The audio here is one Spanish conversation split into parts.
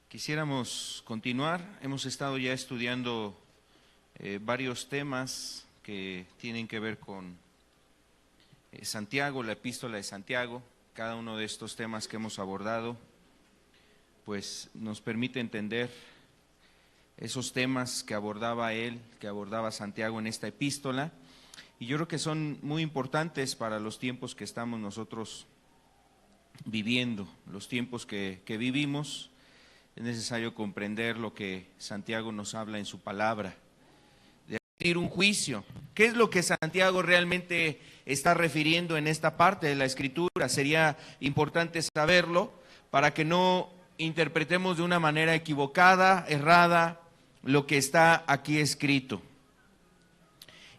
Quisiéramos continuar. Hemos estado ya estudiando varios temas que tienen que ver con Santiago, la epístola de Santiago. Cada uno de estos temas que hemos abordado, pues nos permite entender esos temas que abordaba él, que abordaba Santiago en esta epístola. Y yo creo que son muy importantes para los tiempos que estamos nosotros viviendo, los tiempos que vivimos. Es necesario comprender lo que Santiago nos habla en su palabra, de emitir un juicio. ¿Qué es lo que Santiago realmente está refiriendo en esta parte de la Escritura? Sería importante saberlo para que no interpretemos de una manera equivocada, errada, lo que está aquí escrito.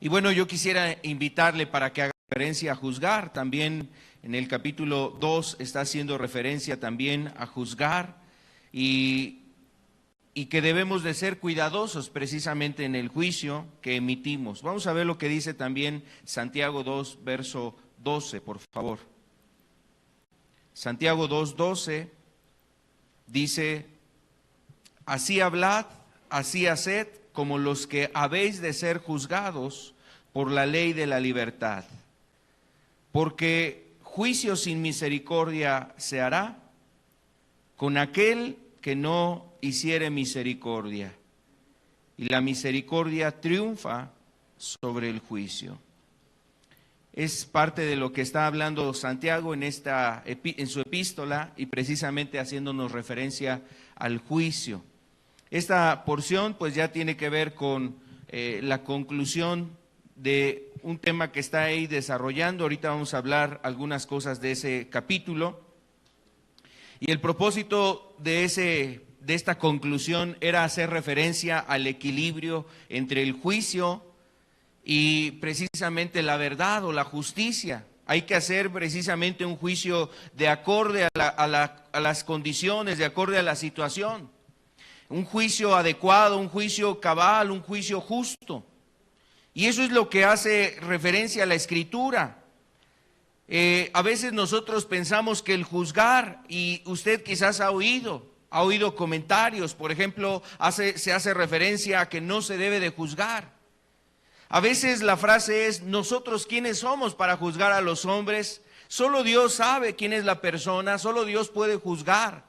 Y bueno, yo quisiera invitarle para que haga referencia a juzgar. También en el capítulo 2 está haciendo referencia también a juzgar. Y que debemos de ser cuidadosos precisamente en el juicio que emitimos. Vamos a ver lo que dice también Santiago 2, verso 12, por favor. Santiago 2, 12 dice: así hablad, así haced, como los que habéis de ser juzgados por la ley de la libertad. Porque juicio sin misericordia se hará con aquel que no hiciere misericordia, y la misericordia triunfa sobre el juicio. Es parte de lo que está hablando Santiago en su epístola, y precisamente haciéndonos referencia al juicio. Esta porción pues ya tiene que ver con la conclusión de un tema que está ahí desarrollando. Ahorita vamos a hablar algunas cosas de ese capítulo. Y el propósito de esta conclusión era hacer referencia al equilibrio entre el juicio y precisamente la verdad o la justicia. Hay que hacer precisamente un juicio de acorde a las condiciones, de acorde a la situación. Un juicio adecuado, un juicio cabal, un juicio justo. Y eso es lo que hace referencia a la Escritura. A veces nosotros pensamos que el juzgar, y usted quizás ha oído comentarios, por ejemplo, se hace referencia a que no se debe de juzgar. A veces la frase es: nosotros quiénes somos para juzgar a los hombres, solo Dios sabe quién es la persona, solo Dios puede juzgar.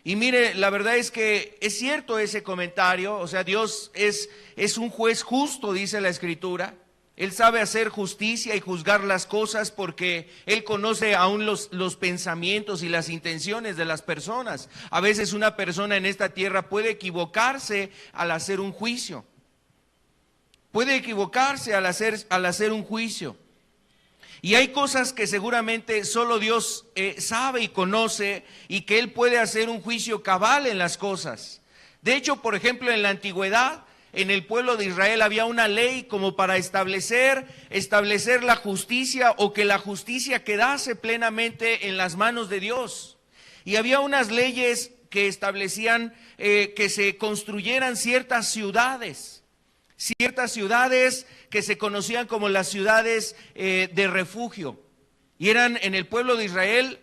Y mire, la verdad es que es cierto ese comentario, o sea, Dios es un juez justo, dice la Escritura. Él sabe hacer justicia y juzgar las cosas porque Él conoce aún los pensamientos y las intenciones de las personas. A veces una persona en esta tierra puede equivocarse al hacer un juicio. Puede equivocarse al hacer un juicio. Y hay cosas que seguramente solo Dios sabe y conoce, y que Él puede hacer un juicio cabal en las cosas. De hecho, por ejemplo, en la antigüedad, en el pueblo de Israel había una ley como para establecer la justicia, o que la justicia quedase plenamente en las manos de Dios. Y había unas leyes que establecían que se construyeran ciertas ciudades que se conocían como las ciudades de refugio. Y en el pueblo de Israel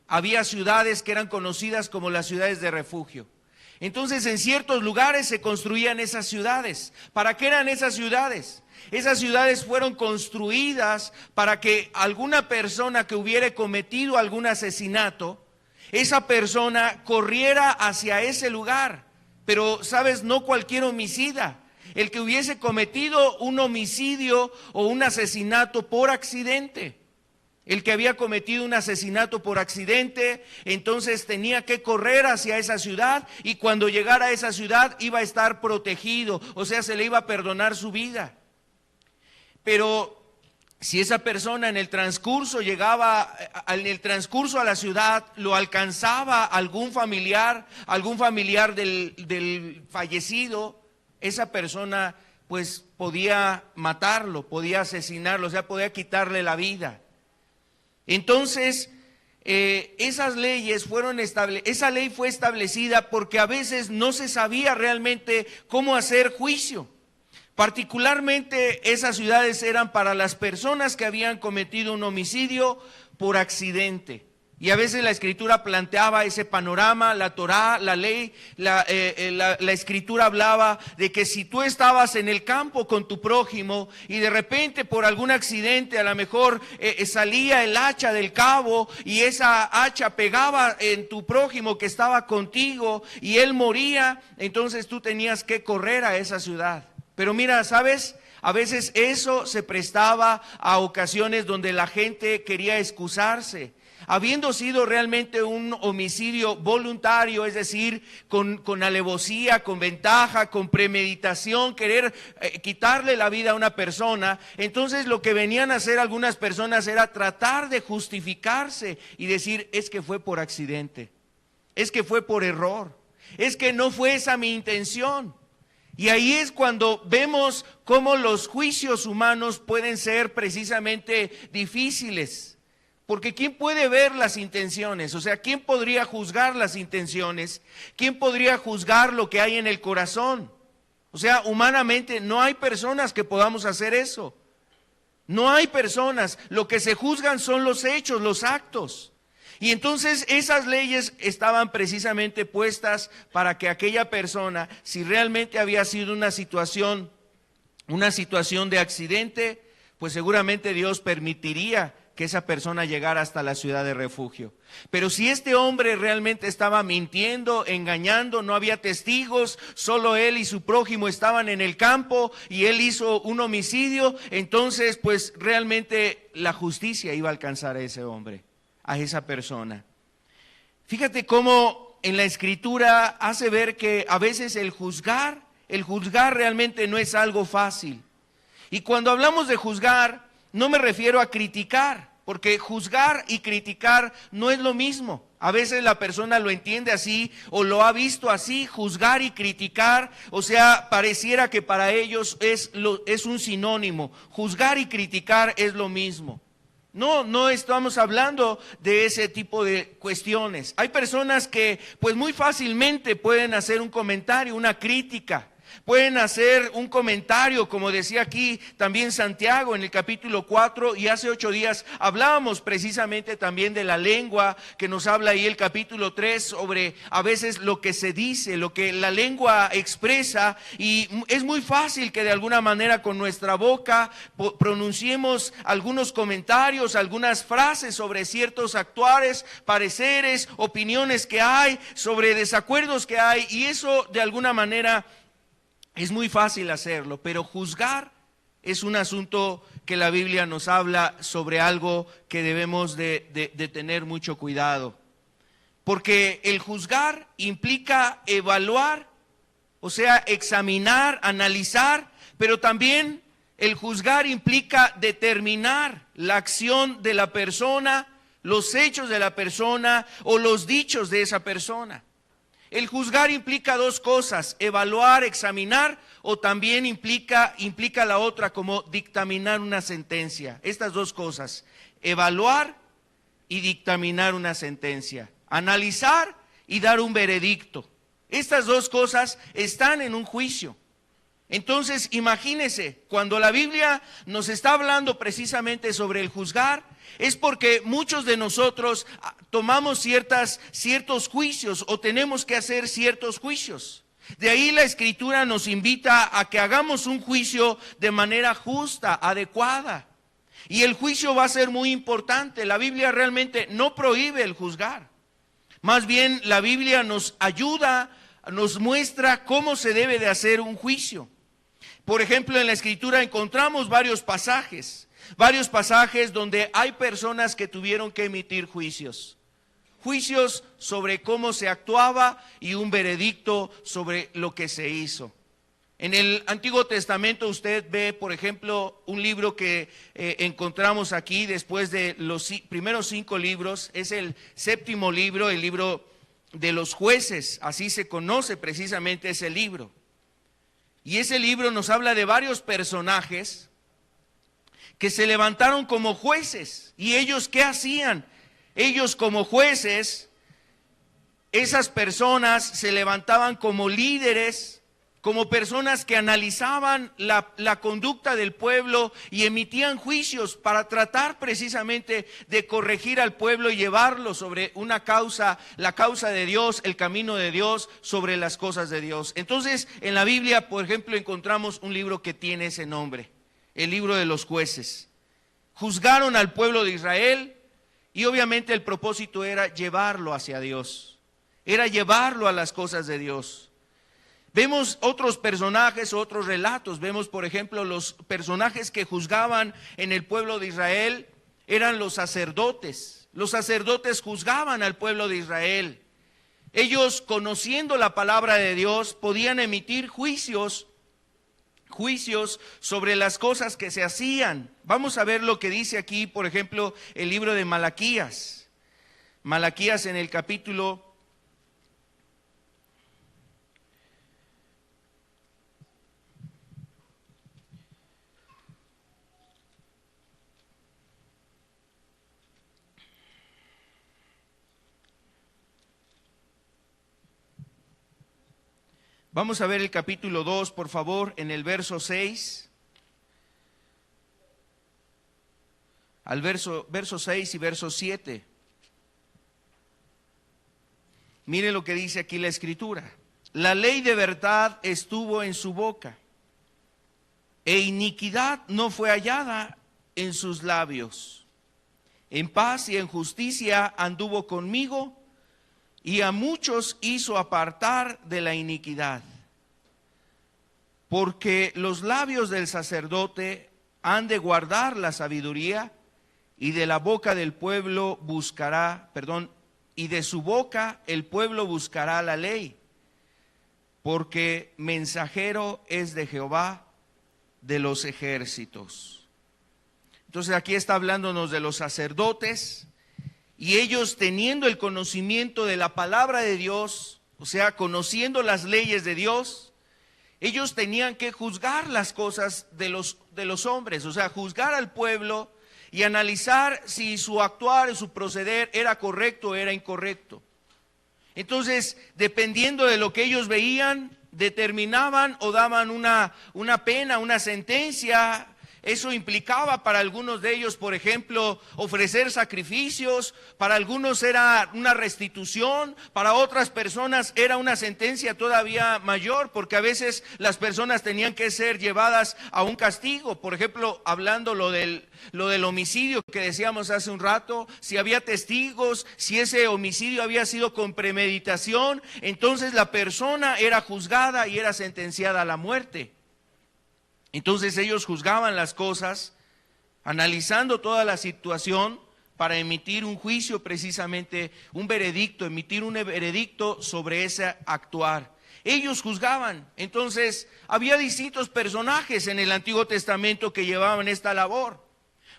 había ciudades que eran conocidas como las ciudades de refugio. Entonces, en ciertos lugares se construían esas ciudades. ¿Para qué eran esas ciudades? Esas ciudades fueron construidas para que alguna persona que hubiera cometido algún asesinato, esa persona corriera hacia ese lugar. Pero, ¿sabes? No cualquier homicida. El que hubiese cometido un homicidio o un asesinato por accidente. El que había cometido un asesinato por accidente, entonces tenía que correr hacia esa ciudad, y cuando llegara a esa ciudad iba a estar protegido, o sea, se le iba a perdonar su vida. Pero si esa persona en el transcurso a la ciudad, lo alcanzaba algún familiar del fallecido, esa persona pues podía matarlo, podía asesinarlo, o sea, podía quitarle la vida. Entonces, esa ley fue establecida porque a veces no se sabía realmente cómo hacer juicio. Particularmente esas ciudades eran para las personas que habían cometido un homicidio por accidente. Y a veces la Escritura planteaba ese panorama, la Torá, la ley, la Escritura hablaba de que si tú estabas en el campo con tu prójimo y de repente por algún accidente a lo mejor salía el hacha del cabo y esa hacha pegaba en tu prójimo que estaba contigo y él moría, entonces tú tenías que correr a esa ciudad. Pero mira, ¿sabes? A veces eso se prestaba a ocasiones donde la gente quería excusarse. Habiendo sido realmente un homicidio voluntario, es decir, con alevosía, con ventaja, con premeditación, querer quitarle la vida a una persona, entonces lo que venían a hacer algunas personas era tratar de justificarse y decir, es que fue por accidente, es que fue por error, es que no fue esa mi intención. Y ahí es cuando vemos cómo los juicios humanos pueden ser precisamente difíciles. Porque ¿quién puede ver las intenciones? O sea, ¿quién podría juzgar las intenciones? ¿Quién podría juzgar lo que hay en el corazón? O sea, humanamente no hay personas que podamos hacer eso. No hay personas. Lo que se juzgan son los hechos, los actos. Y entonces esas leyes estaban precisamente puestas para que aquella persona, si realmente había sido una situación de accidente, pues seguramente Dios permitiría que esa persona llegara hasta la ciudad de refugio. Pero si este hombre realmente estaba mintiendo, engañando, no había testigos, solo él y su prójimo estaban en el campo y él hizo un homicidio, entonces pues realmente la justicia iba a alcanzar a ese hombre, a esa persona. Fíjate cómo en la Escritura hace ver que a veces el juzgar realmente no es algo fácil. Y cuando hablamos de juzgar, no me refiero a criticar, porque juzgar y criticar no es lo mismo. A veces la persona lo entiende así o lo ha visto así, juzgar y criticar, o sea, pareciera que para ellos es un sinónimo. Juzgar y criticar es lo mismo. No estamos hablando de ese tipo de cuestiones. Hay personas que pues muy fácilmente pueden hacer un comentario, una crítica. Pueden hacer un comentario, como decía aquí también Santiago en el capítulo 4, y hace 8 días hablábamos precisamente también de la lengua, que nos habla ahí el capítulo 3 sobre a veces lo que se dice, lo que la lengua expresa, y es muy fácil que de alguna manera con nuestra boca pronunciemos algunos comentarios, algunas frases sobre ciertos actuares, pareceres, opiniones que hay, sobre desacuerdos que hay, y eso de alguna manera es muy fácil hacerlo, pero juzgar es un asunto que la Biblia nos habla sobre algo que debemos de tener mucho cuidado. Porque el juzgar implica evaluar, o sea, examinar, analizar, pero también el juzgar implica determinar la acción de la persona, los hechos de la persona o los dichos de esa persona. El juzgar implica dos cosas, evaluar, examinar, o también implica la otra como dictaminar una sentencia. Estas dos cosas, evaluar y dictaminar una sentencia, analizar y dar un veredicto. Estas dos cosas están en un juicio. Entonces, imagínese, cuando la Biblia nos está hablando precisamente sobre el juzgar, es porque muchos de nosotros tomamos ciertos juicios o tenemos que hacer ciertos juicios. De ahí la Escritura nos invita a que hagamos un juicio de manera justa, adecuada. Y el juicio va a ser muy importante. La Biblia realmente no prohíbe el juzgar. Más bien la Biblia nos ayuda, nos muestra cómo se debe de hacer un juicio. Por ejemplo, en la Escritura encontramos varios pasajes donde hay personas que tuvieron que emitir juicios sobre cómo se actuaba y un veredicto sobre lo que se hizo. En el Antiguo Testamento usted ve, por ejemplo, un libro que encontramos aquí después de los primeros 5 libros, es el 7º libro, el libro de los jueces, así se conoce precisamente ese libro. Y ese libro nos habla de varios personajes que se levantaron como jueces. ¿Y ellos qué hacían? Ellos como jueces, esas personas se levantaban como líderes como personas que analizaban la conducta del pueblo y emitían juicios para tratar precisamente de corregir al pueblo y llevarlo sobre una causa, la causa de Dios, el camino de Dios, sobre las cosas de Dios. Entonces, en la Biblia, por ejemplo, encontramos un libro que tiene ese nombre, el libro de los jueces. Juzgaron al pueblo de Israel y obviamente el propósito era llevarlo hacia Dios, era llevarlo a las cosas de Dios. Vemos otros personajes, otros relatos. Vemos, por ejemplo, los personajes que juzgaban en el pueblo de Israel eran los sacerdotes. Los sacerdotes juzgaban al pueblo de Israel. Ellos, conociendo la palabra de Dios, podían emitir juicios sobre las cosas que se hacían. Vamos a ver lo que dice aquí, por ejemplo, el libro de Malaquías. Malaquías en el capítulo 2, el capítulo 2, por favor, en el verso 6. Al verso 6 y verso 7. Mire lo que dice aquí la Escritura. La ley de verdad estuvo en su boca, e iniquidad no fue hallada en sus labios. En paz y en justicia anduvo conmigo, y a muchos hizo apartar de la iniquidad. Porque los labios del sacerdote han de guardar la sabiduría, y de la boca del pueblo y de su boca el pueblo buscará la ley. Porque mensajero es de Jehová de los ejércitos. Entonces aquí está hablándonos de los sacerdotes. Y ellos, teniendo el conocimiento de la palabra de Dios, o sea, conociendo las leyes de Dios, ellos tenían que juzgar las cosas de los hombres, o sea, juzgar al pueblo y analizar si su actuar y su proceder era correcto o era incorrecto. Entonces, dependiendo de lo que ellos veían, determinaban o daban una pena, una sentencia. Eso implicaba para algunos de ellos, por ejemplo, ofrecer sacrificios. Para algunos era una restitución, para otras personas era una sentencia todavía mayor, porque a veces las personas tenían que ser llevadas a un castigo. Por ejemplo, hablando lo del homicidio que decíamos hace un rato, si había testigos, si ese homicidio había sido con premeditación, entonces la persona era juzgada y era sentenciada a la muerte. Entonces ellos juzgaban las cosas, analizando toda la situación para emitir un juicio, precisamente emitir un veredicto sobre ese actuar. Ellos juzgaban. Entonces había distintos personajes en el Antiguo Testamento que llevaban esta labor.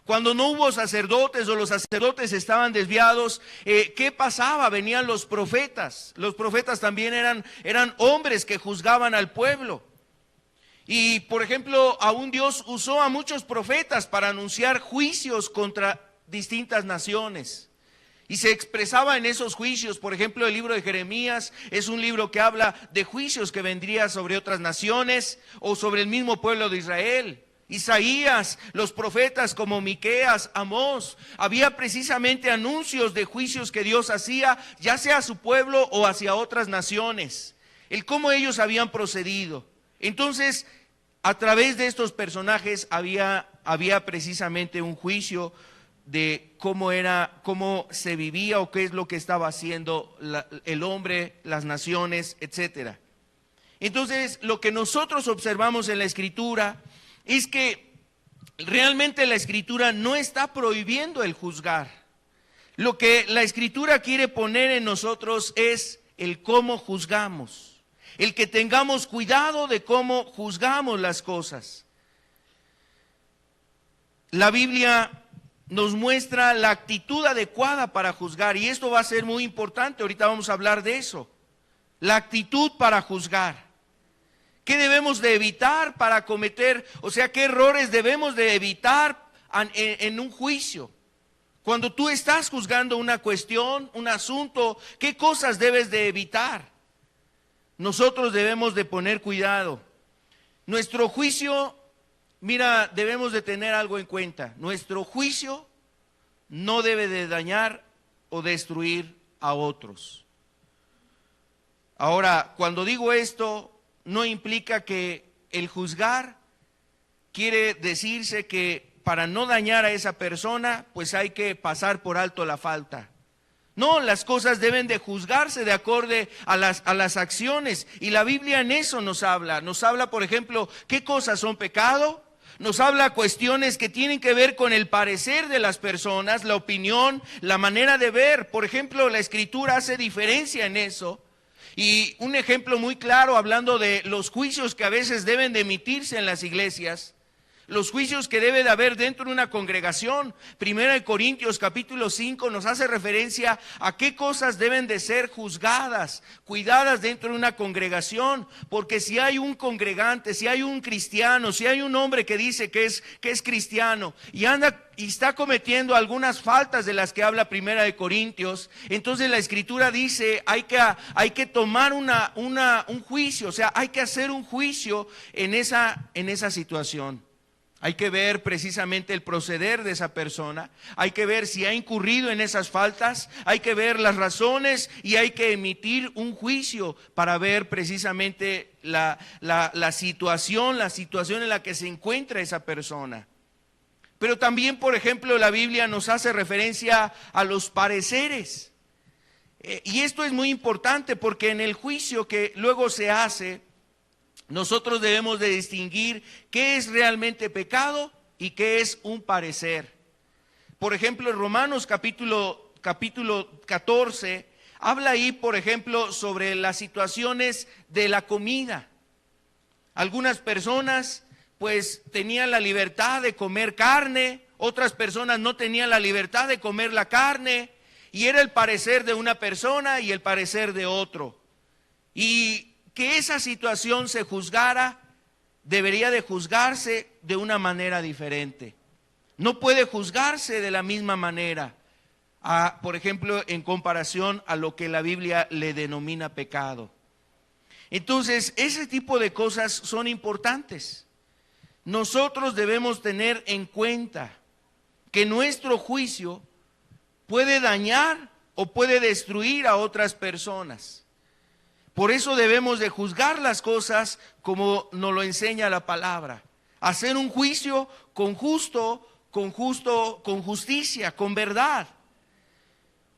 Cuando no hubo sacerdotes o los sacerdotes estaban desviados, ¿qué pasaba? Venían los profetas. Los profetas también eran hombres que juzgaban al pueblo. Y por ejemplo, aún Dios usó a muchos profetas para anunciar juicios contra distintas naciones. Y se expresaba en esos juicios. Por ejemplo, el libro de Jeremías es un libro que habla de juicios que vendría sobre otras naciones o sobre el mismo pueblo de Israel. Isaías, los profetas como Miqueas, Amós, había precisamente anuncios de juicios que Dios hacía, ya sea a su pueblo o hacia otras naciones. El cómo ellos habían procedido. Entonces, a través de estos personajes había precisamente un juicio de cómo se vivía o qué es lo que estaba haciendo el hombre, las naciones, etcétera. Entonces, lo que nosotros observamos en la Escritura es que realmente la Escritura no está prohibiendo el juzgar. Lo que la Escritura quiere poner en nosotros es el cómo juzgamos. El que tengamos cuidado de cómo juzgamos las cosas. La Biblia nos muestra la actitud adecuada para juzgar, y esto va a ser muy importante, ahorita vamos a hablar de eso. La actitud para juzgar. ¿Qué debemos de evitar para cometer, qué errores debemos de evitar en un juicio? Cuando tú estás juzgando una cuestión, un asunto, ¿qué cosas debes de evitar? nosotros debemos de poner cuidado. Nuestro juicio, mira, debemos de tener algo en cuenta. Nuestro juicio no debe de dañar o destruir a otros. Ahora, cuando digo esto, no implica que el juzgar quiere decirse que para no dañar a esa persona, pues hay que pasar por alto la falta. No, las cosas deben de juzgarse de acuerdo a las acciones. Y la Biblia en eso nos habla. Nos habla, por ejemplo, qué cosas son pecado. Nos habla cuestiones que tienen que ver con el parecer de las personas, la opinión, la manera de ver. Por ejemplo, la Escritura hace diferencia en eso. Y un ejemplo muy claro, hablando de los juicios que a veces deben de emitirse en las iglesias, los juicios que debe de haber dentro de una congregación. Primera de Corintios capítulo 5 nos hace referencia a qué cosas deben de ser juzgadas, cuidadas dentro de una congregación. Porque si hay un congregante, si hay un cristiano, si hay un hombre que dice que es cristiano y anda y está cometiendo algunas faltas de las que habla Primera de Corintios, entonces la Escritura dice hay que tomar un juicio, o sea, hay que hacer un juicio en esa situación. Hay que ver precisamente el proceder de esa persona, hay que ver si ha incurrido en esas faltas, hay que ver las razones y hay que emitir un juicio para ver precisamente la situación en la que se encuentra esa persona. Pero también, por ejemplo, la Biblia nos hace referencia a los pareceres. Y esto es muy importante porque en el juicio que luego se hace, nosotros debemos de distinguir qué es realmente pecado y qué es un parecer. Por ejemplo, en Romanos capítulo 14, habla ahí, por ejemplo, sobre las situaciones de la comida. Algunas personas pues tenían la libertad de comer carne, otras personas no tenían la libertad de comer la carne, y era el parecer de una persona y el parecer de otro. Y que esa situación se juzgara, debería de juzgarse de una manera diferente. No puede juzgarse de la misma manera, por ejemplo, en comparación a lo que la Biblia le denomina pecado. Entonces, ese tipo de cosas son importantes. Nosotros debemos tener en cuenta que nuestro juicio puede dañar o puede destruir a otras personas. Por eso debemos de juzgar las cosas como nos lo enseña la palabra. Hacer un juicio con justicia, con verdad.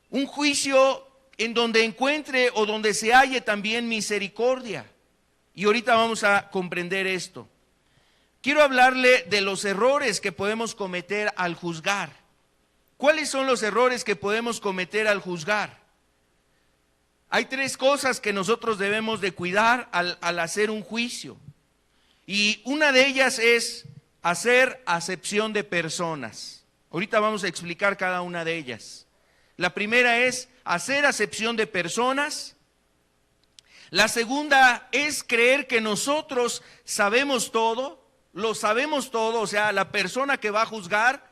Un juicio en donde encuentre o donde se halle también misericordia. Y ahorita vamos a comprender esto. Quiero hablarle de los errores que podemos cometer al juzgar. ¿Cuáles son los errores que podemos cometer al juzgar? Hay tres cosas que nosotros debemos de cuidar al hacer un juicio. Y una de ellas es hacer acepción de personas. Ahorita vamos a explicar cada una de ellas. La primera es hacer acepción de personas. La segunda es creer que nosotros sabemos todo, lo sabemos todo, o sea, la persona que va a juzgar,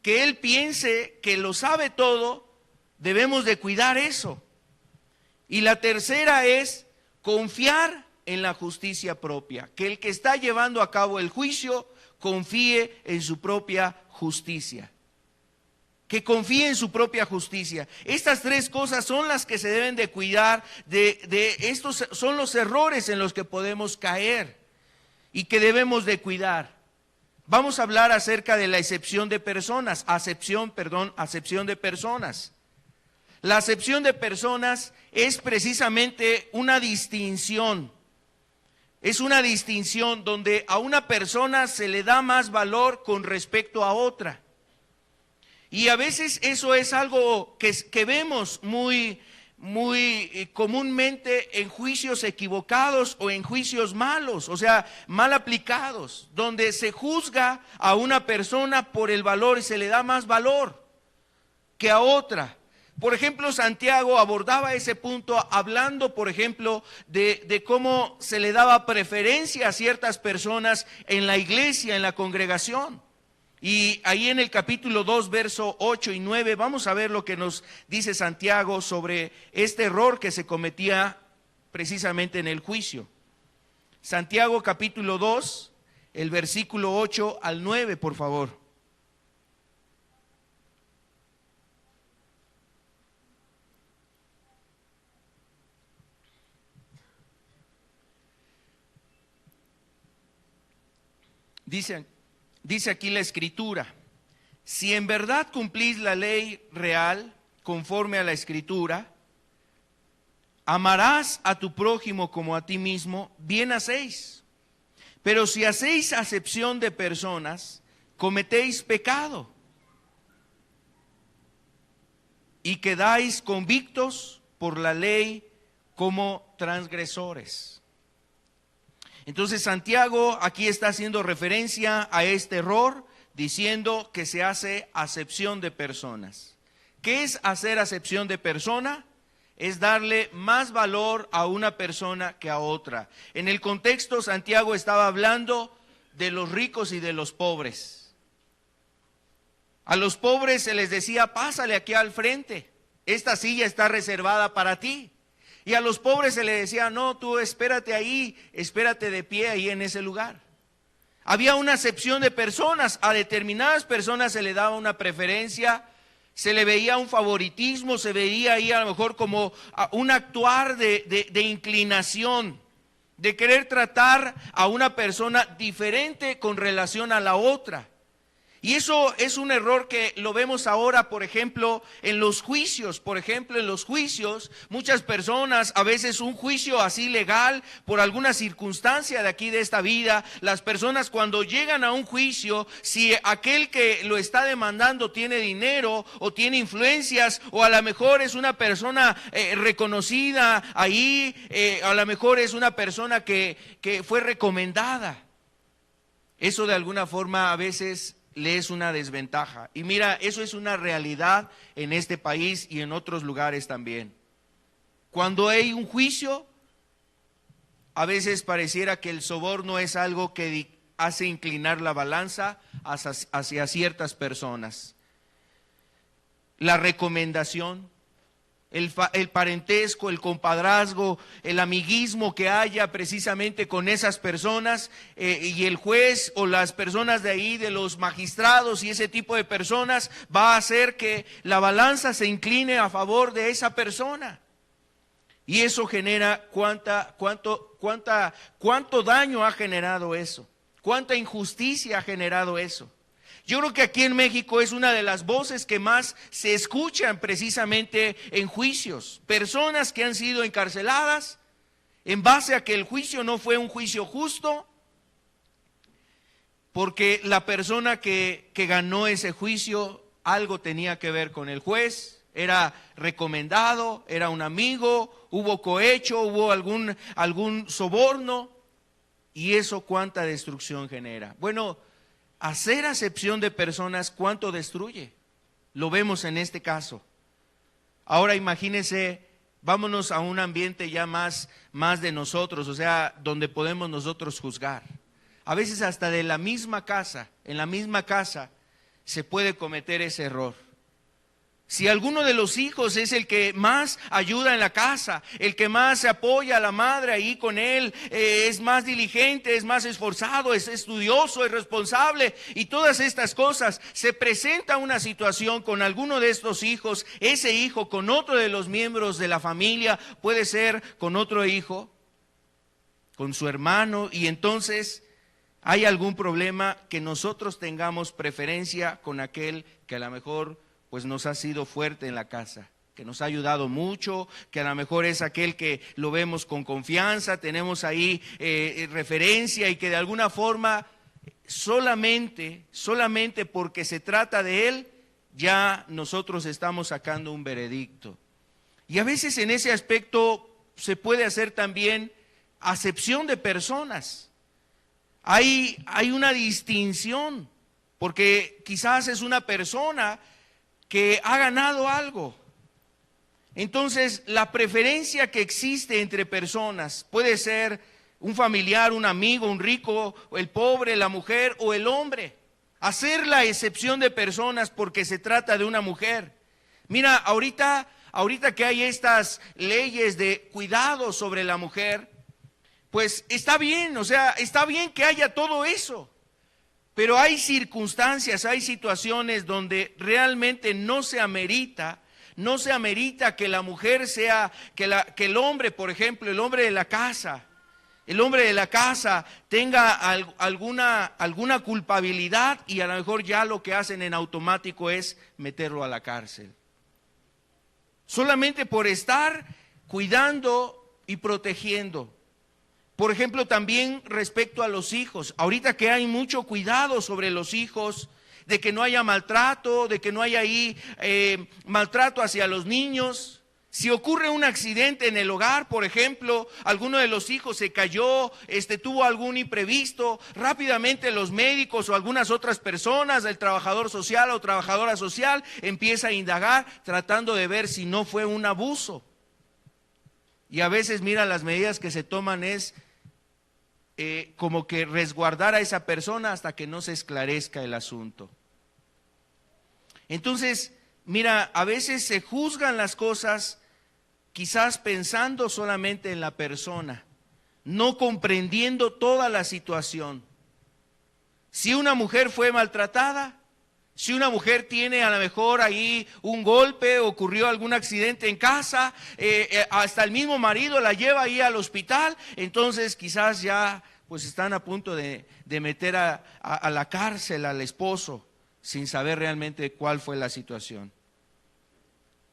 que él piense que lo sabe todo, debemos de cuidar eso. Y la tercera es confiar en la justicia propia, que el que está llevando a cabo el juicio confíe en su propia justicia. Que confíe en su propia justicia. Estas tres cosas son las que se deben de cuidar, estos son los errores en los que podemos caer y que debemos de cuidar. Vamos a hablar acerca de la acepción de personas, acepción de personas. La acepción de personas es precisamente una distinción. Es una distinción donde a una persona se le da más valor con respecto a otra. Y a veces eso es algo que vemos muy comúnmente en juicios equivocados o en juicios malos, o sea, mal aplicados, donde se juzga a una persona por el valor y se le da más valor que a otra. Por ejemplo, Santiago abordaba ese punto hablando, por ejemplo, de cómo se le daba preferencia a ciertas personas en la iglesia, en la congregación. Y ahí en el capítulo 2, verso 8 y 9, vamos a ver lo que nos dice Santiago sobre este error que se cometía precisamente en el juicio. Santiago capítulo 2, el versículo 8 al 9, por favor. Dice aquí la Escritura: si en verdad cumplís la ley real conforme a la Escritura, amarás a tu prójimo como a ti mismo, bien hacéis. Pero si hacéis acepción de personas, cometéis pecado y quedáis convictos por la ley como transgresores. Entonces Santiago aquí está haciendo referencia a este error, diciendo que se hace acepción de personas. ¿Qué es hacer acepción de persona? Es darle más valor a una persona que a otra. En el contexto, Santiago estaba hablando de los ricos y de los pobres. A los pobres se les decía: pásale aquí al frente, esta silla está reservada para ti. Y a los pobres se les decía: no, tú espérate ahí, espérate de pie ahí en ese lugar. Había una acepción de personas, a determinadas personas se le daba una preferencia, se le veía un favoritismo, se veía ahí a lo mejor como un actuar de inclinación, de querer tratar a una persona diferente con relación a la otra. Y eso es un error que lo vemos ahora, por ejemplo, en los juicios. Por ejemplo, en los juicios, muchas personas, a veces un juicio así legal, por alguna circunstancia de aquí de esta vida, las personas cuando llegan a un juicio, si aquel que lo está demandando tiene dinero o tiene influencias, o a lo mejor es una persona reconocida ahí, a lo mejor es una persona que fue recomendada. Eso de alguna forma a veces le es una desventaja. Y mira, eso es una realidad en este país y en otros lugares también. Cuando hay un juicio, a veces pareciera que el soborno es algo que hace inclinar la balanza hacia ciertas personas. La recomendación, el parentesco, el compadrazgo, el amiguismo que haya precisamente con esas personas, y el juez o las personas de ahí, de los magistrados y ese tipo de personas, va a hacer que la balanza se incline a favor de esa persona. Y eso genera cuánto daño ha generado eso, cuánta injusticia ha generado eso. Yo creo que aquí en México es una de las voces que más se escuchan precisamente en juicios. Personas que han sido encarceladas en base a que el juicio no fue un juicio justo, porque la persona que ganó ese juicio algo tenía que ver con el juez, era recomendado, era un amigo, hubo cohecho, hubo algún soborno, y eso cuánta destrucción genera. Bueno, hacer acepción de personas, ¿cuánto destruye? Lo vemos en este caso. Ahora imagínense, vámonos a un ambiente ya más de nosotros, o sea, donde podemos nosotros juzgar. A veces hasta de la misma casa, en la misma casa, se puede cometer ese error. Si alguno de los hijos es el que más ayuda en la casa, el que más se apoya a la madre ahí con él, es más diligente, es más esforzado, es estudioso, es responsable y todas estas cosas, se presenta una situación con alguno de estos hijos, ese hijo con otro de los miembros de la familia, puede ser con otro hijo, con su hermano, y entonces hay algún problema que nosotros tengamos preferencia con aquel que a lo mejor pues nos ha sido fuerte en la casa, que nos ha ayudado mucho, que a lo mejor es aquel que lo vemos con confianza, tenemos ahí referencia, y que de alguna forma solamente porque se trata de él, ya nosotros estamos sacando un veredicto. Y a veces en ese aspecto se puede hacer también acepción de personas. Hay una distinción, porque quizás es una persona que ha ganado algo. Entonces, la preferencia que existe entre personas puede ser un familiar, un amigo, un rico, el pobre, la mujer o el hombre. Hacer la excepción de personas porque se trata de una mujer. Mira, ahorita ahorita que hay estas leyes de cuidado sobre la mujer, pues está bien, o sea, está bien que haya todo eso. Pero hay circunstancias, hay situaciones donde realmente no se amerita que la mujer sea, que el hombre, por ejemplo, el hombre de la casa tenga alguna culpabilidad y a lo mejor ya lo que hacen en automático es meterlo a la cárcel. Solamente por estar cuidando y protegiendo. Por ejemplo, también respecto a los hijos. Ahorita que hay mucho cuidado sobre los hijos, de que no haya maltrato, de que no haya ahí maltrato hacia los niños. Si ocurre un accidente en el hogar, por ejemplo, alguno de los hijos se cayó, tuvo algún imprevisto, rápidamente los médicos o algunas otras personas, el trabajador social o trabajadora social, empieza a indagar tratando de ver si no fue un abuso. Y a veces, mira, las medidas que se toman es como que resguardar a esa persona hasta que no se esclarezca el asunto. Entonces, mira, a veces se juzgan las cosas quizás pensando solamente en la persona, no comprendiendo toda la situación. Si una mujer fue maltratada, si una mujer tiene a lo mejor ahí un golpe, ocurrió algún accidente en casa, hasta el mismo marido la lleva ahí al hospital, entonces quizás ya pues están a punto de meter a la cárcel al esposo sin saber realmente cuál fue la situación.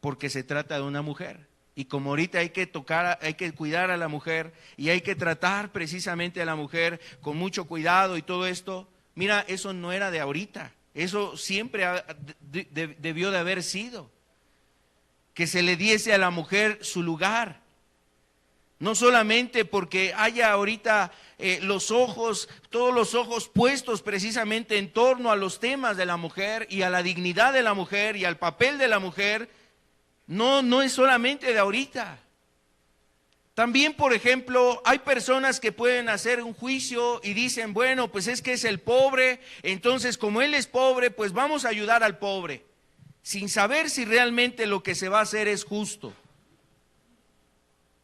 Porque se trata de una mujer. Y como ahorita hay que cuidar a la mujer y hay que tratar precisamente a la mujer con mucho cuidado y todo esto, mira, eso no era de ahorita. Eso siempre debió de haber sido, que se le diese a la mujer su lugar, no solamente porque haya ahorita todos los ojos puestos precisamente en torno a los temas de la mujer y a la dignidad de la mujer y al papel de la mujer, no es solamente de ahorita. También, por ejemplo, hay personas que pueden hacer un juicio y dicen, bueno, pues es que es el pobre, entonces como él es pobre, pues vamos a ayudar al pobre, sin saber si realmente lo que se va a hacer es justo.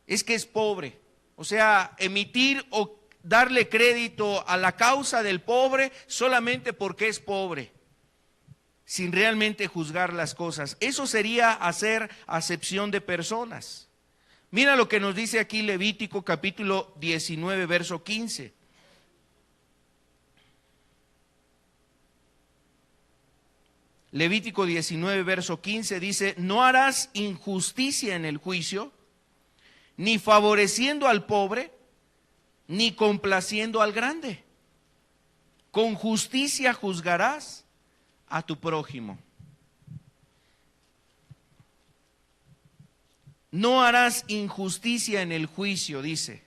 Es que es pobre, o sea, emitir o darle crédito a la causa del pobre solamente porque es pobre, sin realmente juzgar las cosas. Eso sería hacer acepción de personas. Mira lo que nos dice aquí Levítico capítulo 19, verso 15. Levítico 19, verso 15 dice, no harás injusticia en el juicio, ni favoreciendo al pobre, ni complaciendo al grande. Con justicia juzgarás a tu prójimo. No harás injusticia en el juicio, dice,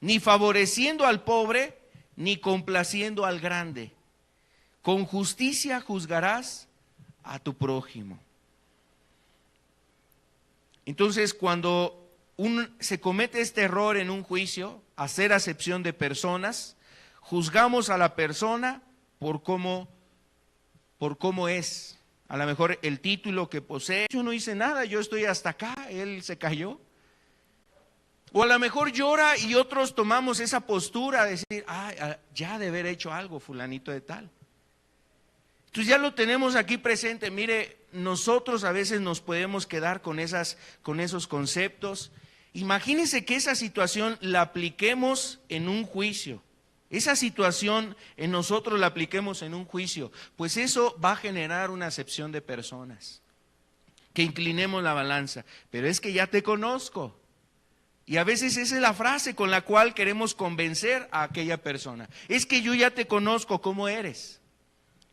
ni favoreciendo al pobre, ni complaciendo al grande. Con justicia juzgarás a tu prójimo. Entonces, cuando se comete este error en un juicio, hacer acepción de personas, juzgamos a la persona por cómo es. A lo mejor el título que posee, yo no hice nada, yo estoy hasta acá, él se cayó. O a lo mejor llora y otros tomamos esa postura de decir, ya de haber hecho algo fulanito de tal. Entonces ya lo tenemos aquí presente. Mire, nosotros a veces nos podemos quedar con esos conceptos. Imagínense que esa situación la apliquemos en un juicio. Esa situación en nosotros la apliquemos en un juicio, pues eso va a generar una acepción de personas, que inclinemos la balanza, pero es que ya te conozco. Y a veces esa es la frase con la cual queremos convencer a aquella persona, es que yo ya te conozco cómo eres.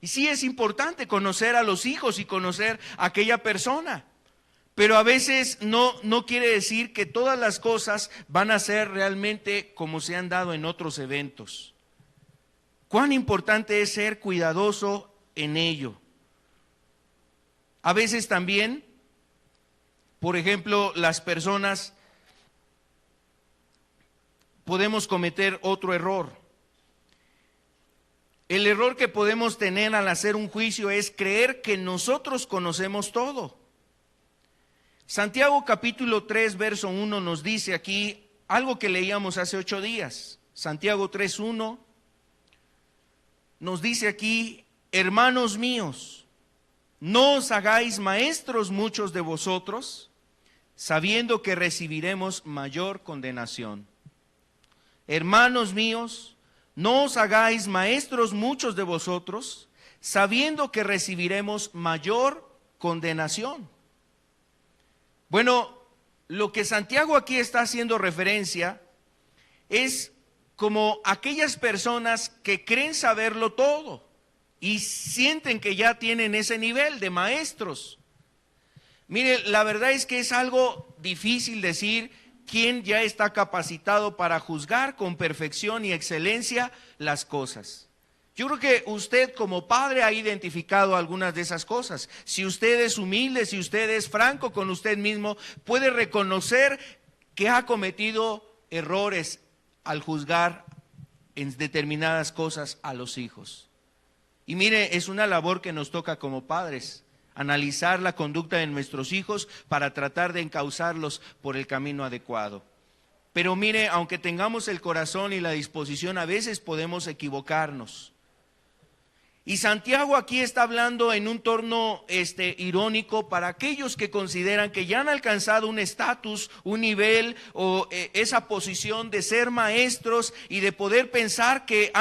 Y sí es importante conocer a los hijos y conocer a aquella persona, pero a veces no quiere decir que todas las cosas van a ser realmente como se han dado en otros eventos. Cuán importante es ser cuidadoso en ello. A veces también, por ejemplo, las personas podemos cometer otro error. El error que podemos tener al hacer un juicio es creer que nosotros conocemos todo. Santiago capítulo 3, verso 1 nos dice aquí algo que leíamos hace 8 días. Santiago 3:1 nos dice aquí: hermanos míos, no os hagáis maestros muchos de vosotros, sabiendo que recibiremos mayor condenación. Hermanos míos, no os hagáis maestros muchos de vosotros, sabiendo que recibiremos mayor condenación. Bueno, lo que Santiago aquí está haciendo referencia es como aquellas personas que creen saberlo todo y sienten que ya tienen ese nivel de maestros. Mire, la verdad es que es algo difícil decir quién ya está capacitado para juzgar con perfección y excelencia las cosas. Yo creo que usted como padre ha identificado algunas de esas cosas. Si usted es humilde, si usted es franco con usted mismo, puede reconocer que ha cometido errores al juzgar en determinadas cosas a los hijos. Y mire, es una labor que nos toca como padres, analizar la conducta de nuestros hijos para tratar de encauzarlos por el camino adecuado. Pero mire, aunque tengamos el corazón y la disposición, a veces podemos equivocarnos. Y Santiago aquí está hablando en un tono irónico para aquellos que consideran que ya han alcanzado un estatus, un nivel o esa posición de ser maestros y de poder pensar que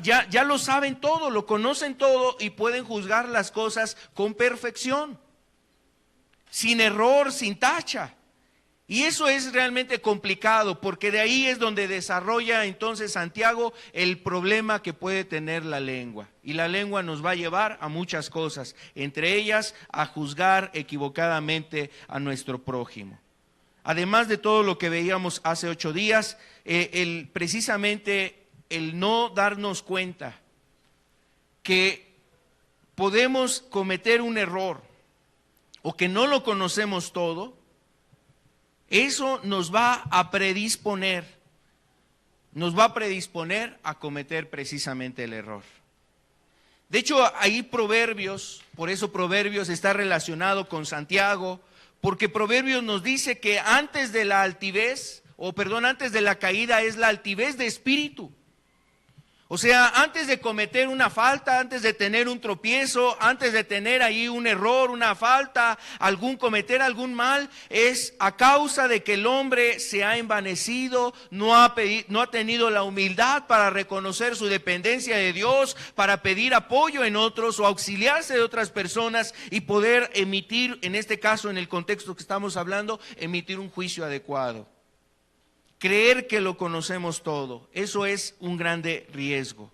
ya lo saben todo, lo conocen todo y pueden juzgar las cosas con perfección, sin error, sin tacha. Y eso es realmente complicado, porque de ahí es donde desarrolla entonces Santiago el problema que puede tener la lengua. Y la lengua nos va a llevar a muchas cosas, entre ellas a juzgar equivocadamente a nuestro prójimo. Además de todo lo que veíamos hace 8 días, precisamente el no darnos cuenta que podemos cometer un error o que no lo conocemos todo, eso nos va a predisponer a cometer precisamente el error. De hecho, ahí Proverbios, por eso Proverbios está relacionado con Santiago, porque Proverbios nos dice que antes de la caída es la altivez de espíritu. O sea, antes de cometer una falta, antes de tener un tropiezo, antes de tener ahí un error, una falta, cometer algún mal, es a causa de que el hombre se ha envanecido, no ha tenido la humildad para reconocer su dependencia de Dios, para pedir apoyo en otros o auxiliarse de otras personas y poder emitir, en este caso, en el contexto que estamos hablando, emitir un juicio adecuado. Creer que lo conocemos todo, eso es un grande riesgo,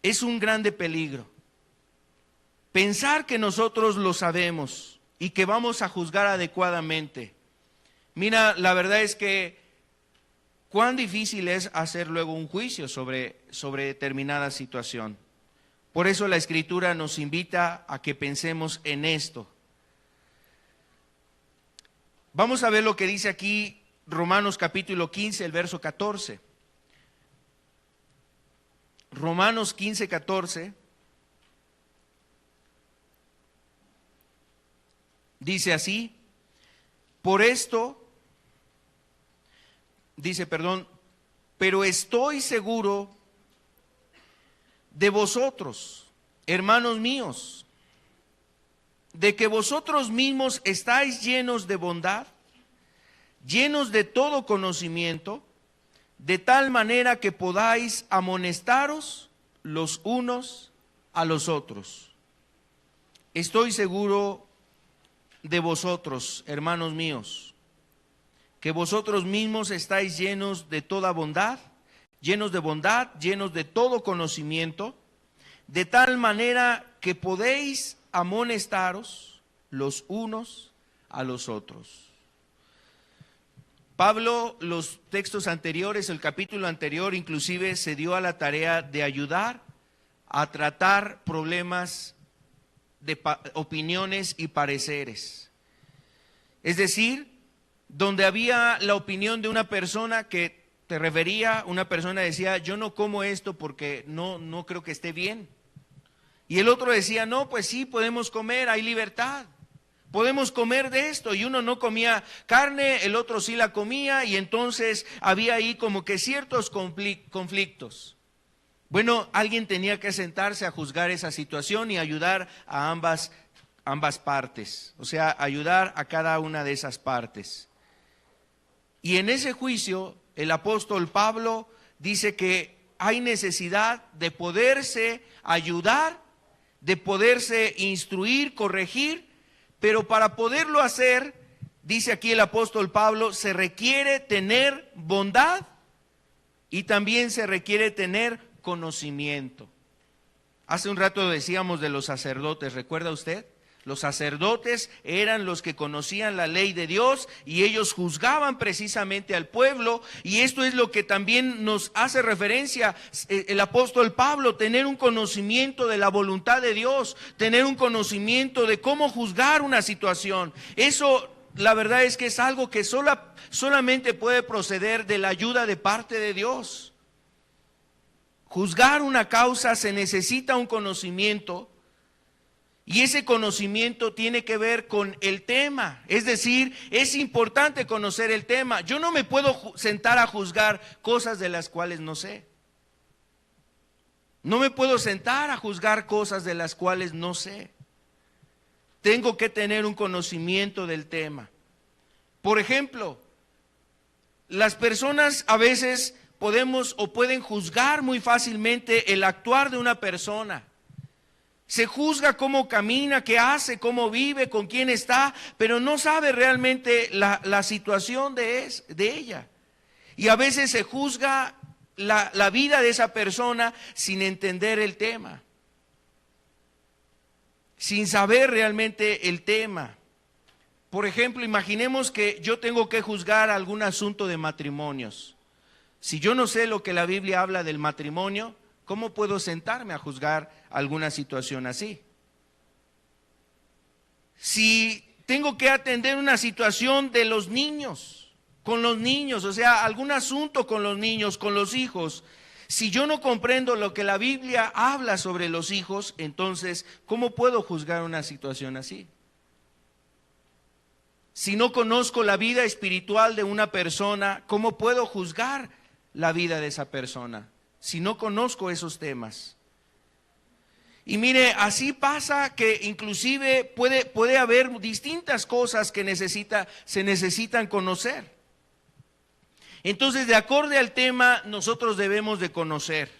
es un grande peligro. Pensar que nosotros lo sabemos y que vamos a juzgar adecuadamente. Mira, la verdad es que cuán difícil es hacer luego un juicio sobre determinada situación. Por eso la Escritura nos invita a que pensemos en esto. Vamos a ver lo que dice aquí Romanos capítulo 15, el verso 14. Romanos 15, 14. Dice así: pero estoy seguro de vosotros, hermanos míos, de que vosotros mismos estáis llenos de bondad, llenos de todo conocimiento, de tal manera que podáis amonestaros los unos a los otros. Estoy seguro de vosotros, hermanos míos, que vosotros mismos estáis llenos de toda bondad, llenos de todo conocimiento, de tal manera que podéis amonestaros los unos a los otros. Pablo, los textos anteriores, el capítulo anterior, inclusive se dio a la tarea de ayudar a tratar problemas de opiniones y pareceres. Es decir, donde había la opinión de una persona que te refería, una persona decía, yo no como esto porque no creo que esté bien. Y el otro decía, no, pues sí, podemos comer, hay libertad. Podemos comer de esto, y uno no comía carne, el otro sí la comía, y entonces había ahí como que ciertos conflictos. Bueno, alguien tenía que sentarse a juzgar esa situación y ayudar a ambas partes, o sea, ayudar a cada una de esas partes. Y en ese juicio, el apóstol Pablo dice que hay necesidad de poderse ayudar, de poderse instruir, corregir, pero para poderlo hacer, dice aquí el apóstol Pablo, se requiere tener bondad y también se requiere tener conocimiento. Hace un rato decíamos de los sacerdotes, ¿recuerda usted? Los sacerdotes eran los que conocían la ley de Dios y ellos juzgaban precisamente al pueblo, y esto es lo que también nos hace referencia el apóstol Pablo, tener un conocimiento de la voluntad de Dios, tener un conocimiento de cómo juzgar una situación. Eso, la verdad es que es algo que solamente puede proceder de la ayuda de parte de Dios. Juzgar una causa se necesita un conocimiento. Y ese conocimiento tiene que ver con el tema, es decir, es importante conocer el tema. Yo no me puedo sentar a juzgar cosas de las cuales no sé. No me puedo sentar a juzgar cosas de las cuales no sé. Tengo que tener un conocimiento del tema. Por ejemplo, las personas a veces pueden juzgar muy fácilmente el actuar de una persona. Se juzga cómo camina, qué hace, cómo vive, con quién está, pero no sabe realmente la situación de ella. Y a veces se juzga la vida de esa persona sin entender el tema, sin saber realmente el tema. Por ejemplo, imaginemos que yo tengo que juzgar algún asunto de matrimonios. Si yo no sé lo que la Biblia habla del matrimonio, ¿cómo puedo sentarme a juzgar alguna situación así? Si tengo que atender una situación de los niños, con los niños, o sea, algún asunto con los niños, con los hijos, si yo no comprendo lo que la Biblia habla sobre los hijos, entonces, ¿cómo puedo juzgar una situación así? Si no conozco la vida espiritual de una persona, ¿cómo puedo juzgar la vida de esa persona si no conozco esos temas? Y mire, así pasa que inclusive puede haber distintas cosas que se necesitan conocer. Entonces, de acuerdo al tema, nosotros debemos de conocer.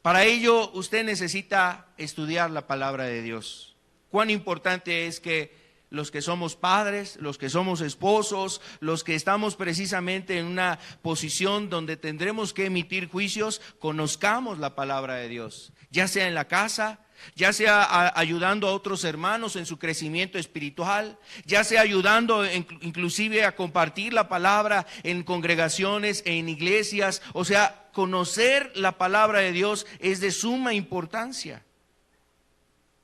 Para ello, usted necesita estudiar la palabra de Dios. Cuán importante es que los que somos padres, los que somos esposos, los que estamos precisamente en una posición donde tendremos que emitir juicios, conozcamos la palabra de Dios, ya sea en la casa, ya sea ayudando a otros hermanos en su crecimiento espiritual, ya sea ayudando inclusive a compartir la palabra en congregaciones, en iglesias. O sea, conocer la palabra de Dios es de suma importancia.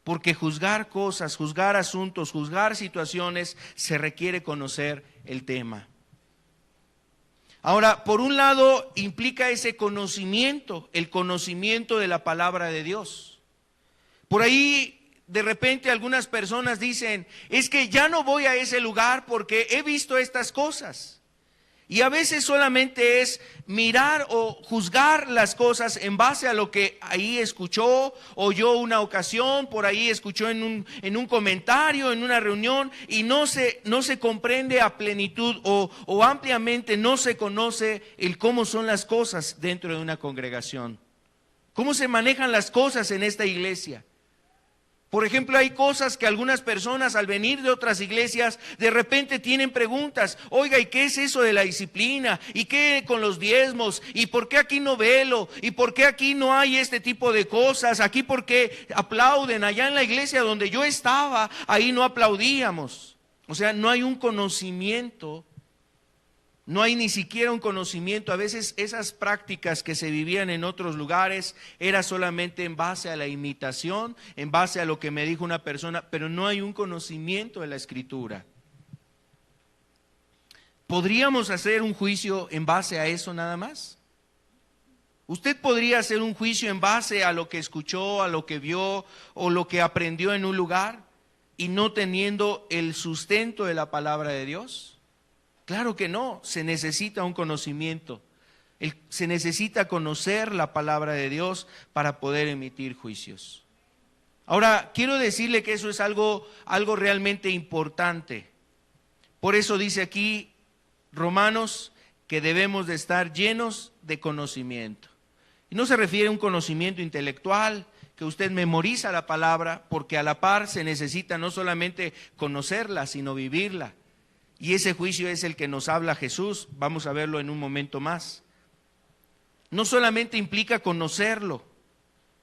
Porque juzgar cosas, juzgar asuntos, juzgar situaciones, se requiere conocer el tema. Ahora, por un lado, implica ese conocimiento, el conocimiento de la palabra de Dios. Por ahí, de repente, algunas personas dicen, es que ya no voy a ese lugar porque he visto estas cosas. Y a veces solamente es mirar o juzgar las cosas en base a lo que ahí escuchó, oyó una ocasión, por ahí escuchó en un comentario, en una reunión, y no se comprende a plenitud o ampliamente no se conoce el cómo son las cosas dentro de una congregación. ¿Cómo se manejan las cosas en esta iglesia? Por ejemplo, hay cosas que algunas personas al venir de otras iglesias de repente tienen preguntas. Oiga, ¿y qué es eso de la disciplina? ¿Y qué con los diezmos? ¿Y por qué aquí no velo? ¿Y por qué aquí no hay este tipo de cosas? ¿Aquí por qué aplauden? Allá en la iglesia donde yo estaba, ahí no aplaudíamos. O sea, no hay un conocimiento. No hay ni siquiera un conocimiento. A veces esas prácticas que se vivían en otros lugares era solamente en base a la imitación, en base a lo que me dijo una persona, pero no hay un conocimiento de la Escritura. ¿Podríamos hacer un juicio en base a eso nada más? ¿Usted podría hacer un juicio en base a lo que escuchó, a lo que vio o lo que aprendió en un lugar? y no teniendo el sustento de la palabra de Dios? Claro que no, se necesita un conocimiento. Se necesita conocer la palabra de Dios para poder emitir juicios. Ahora, quiero decirle que eso es algo realmente importante. Por eso dice aquí Romanos que debemos de estar llenos de conocimiento. Y no se refiere a un conocimiento intelectual, que usted memoriza la palabra, porque a la par se necesita no solamente conocerla, sino vivirla. Y ese juicio es el que nos habla Jesús, vamos a verlo en un momento más. No solamente implica conocerlo,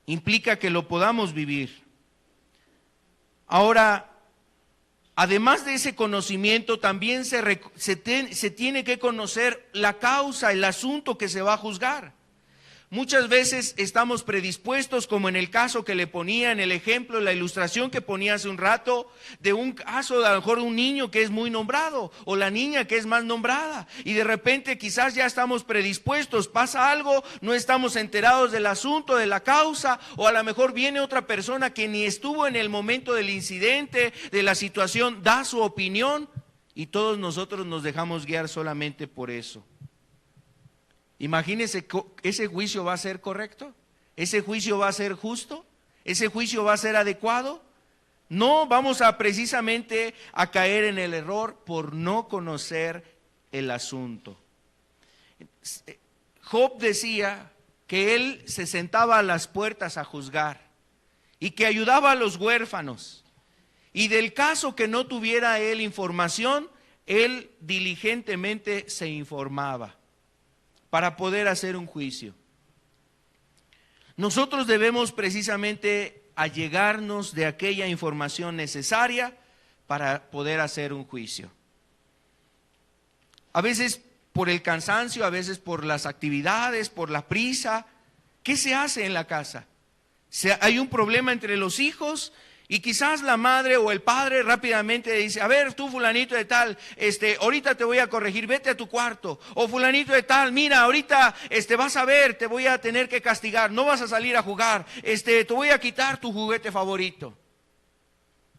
implica que lo podamos vivir. Ahora, además de ese conocimiento, también se tiene que conocer la causa, el asunto que se va a juzgar. Muchas veces estamos predispuestos, como en el caso que le ponía en el ejemplo, la ilustración que ponía hace un rato, de un caso de a lo mejor un niño que es muy nombrado, o la niña que es más nombrada, y de repente quizás ya estamos predispuestos, pasa algo, no estamos enterados del asunto, de la causa, o a lo mejor viene otra persona que ni estuvo en el momento del incidente, de la situación, da su opinión, y todos nosotros nos dejamos guiar solamente por eso. Imagínese, ¿ese juicio va a ser correcto? ¿Ese juicio va a ser justo? ¿Ese juicio va a ser adecuado? No, vamos a precisamente a caer en el error por no conocer el asunto. Job decía que él se sentaba a las puertas a juzgar y que ayudaba a los huérfanos. Y del caso que no tuviera él información, él diligentemente se informaba para poder hacer un juicio. Nosotros debemos precisamente allegarnos de aquella información necesaria para poder hacer un juicio. A veces por el cansancio, a veces por las actividades, por la prisa. ¿Qué se hace en la casa? Hay un problema entre los hijos y quizás la madre o el padre rápidamente dice: a ver, tú fulanito de tal, ahorita te voy a corregir, vete a tu cuarto. O fulanito de tal, mira, ahorita vas a ver, te voy a tener que castigar, no vas a salir a jugar, te voy a quitar tu juguete favorito.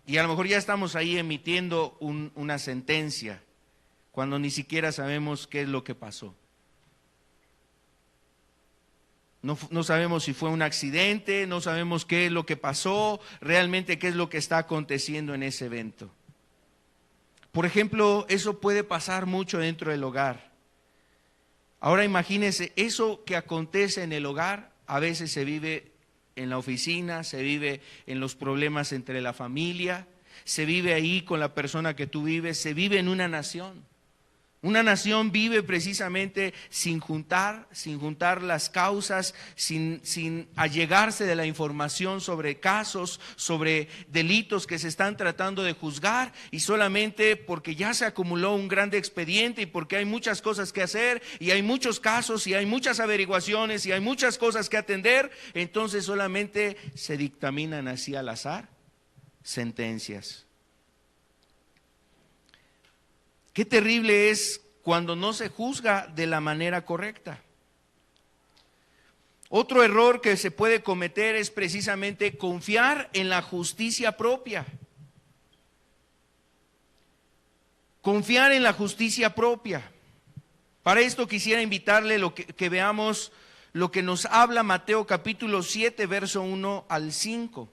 Y a lo mejor ya estamos ahí emitiendo una sentencia, cuando ni siquiera sabemos qué es lo que pasó. No sabemos si fue un accidente, no sabemos qué es lo que pasó, realmente qué es lo que está aconteciendo en ese evento. Por ejemplo, eso puede pasar mucho dentro del hogar. Ahora imagínense, eso que acontece en el hogar, a veces se vive en la oficina, se vive en los problemas entre la familia, se vive ahí con la persona que tú vives, se vive en una nación. Una nación vive precisamente sin juntar las causas, sin allegarse de la información sobre casos, sobre delitos que se están tratando de juzgar, y solamente porque ya se acumuló un grande expediente y porque hay muchas cosas que hacer y hay muchos casos y hay muchas averiguaciones y hay muchas cosas que atender, entonces solamente se dictaminan así al azar sentencias. Qué terrible es cuando no se juzga de la manera correcta. Otro error que se puede cometer es precisamente confiar en la justicia propia. Confiar en la justicia propia. Para esto quisiera invitarle que veamos lo que nos habla Mateo capítulo 7, verso 1 al 5.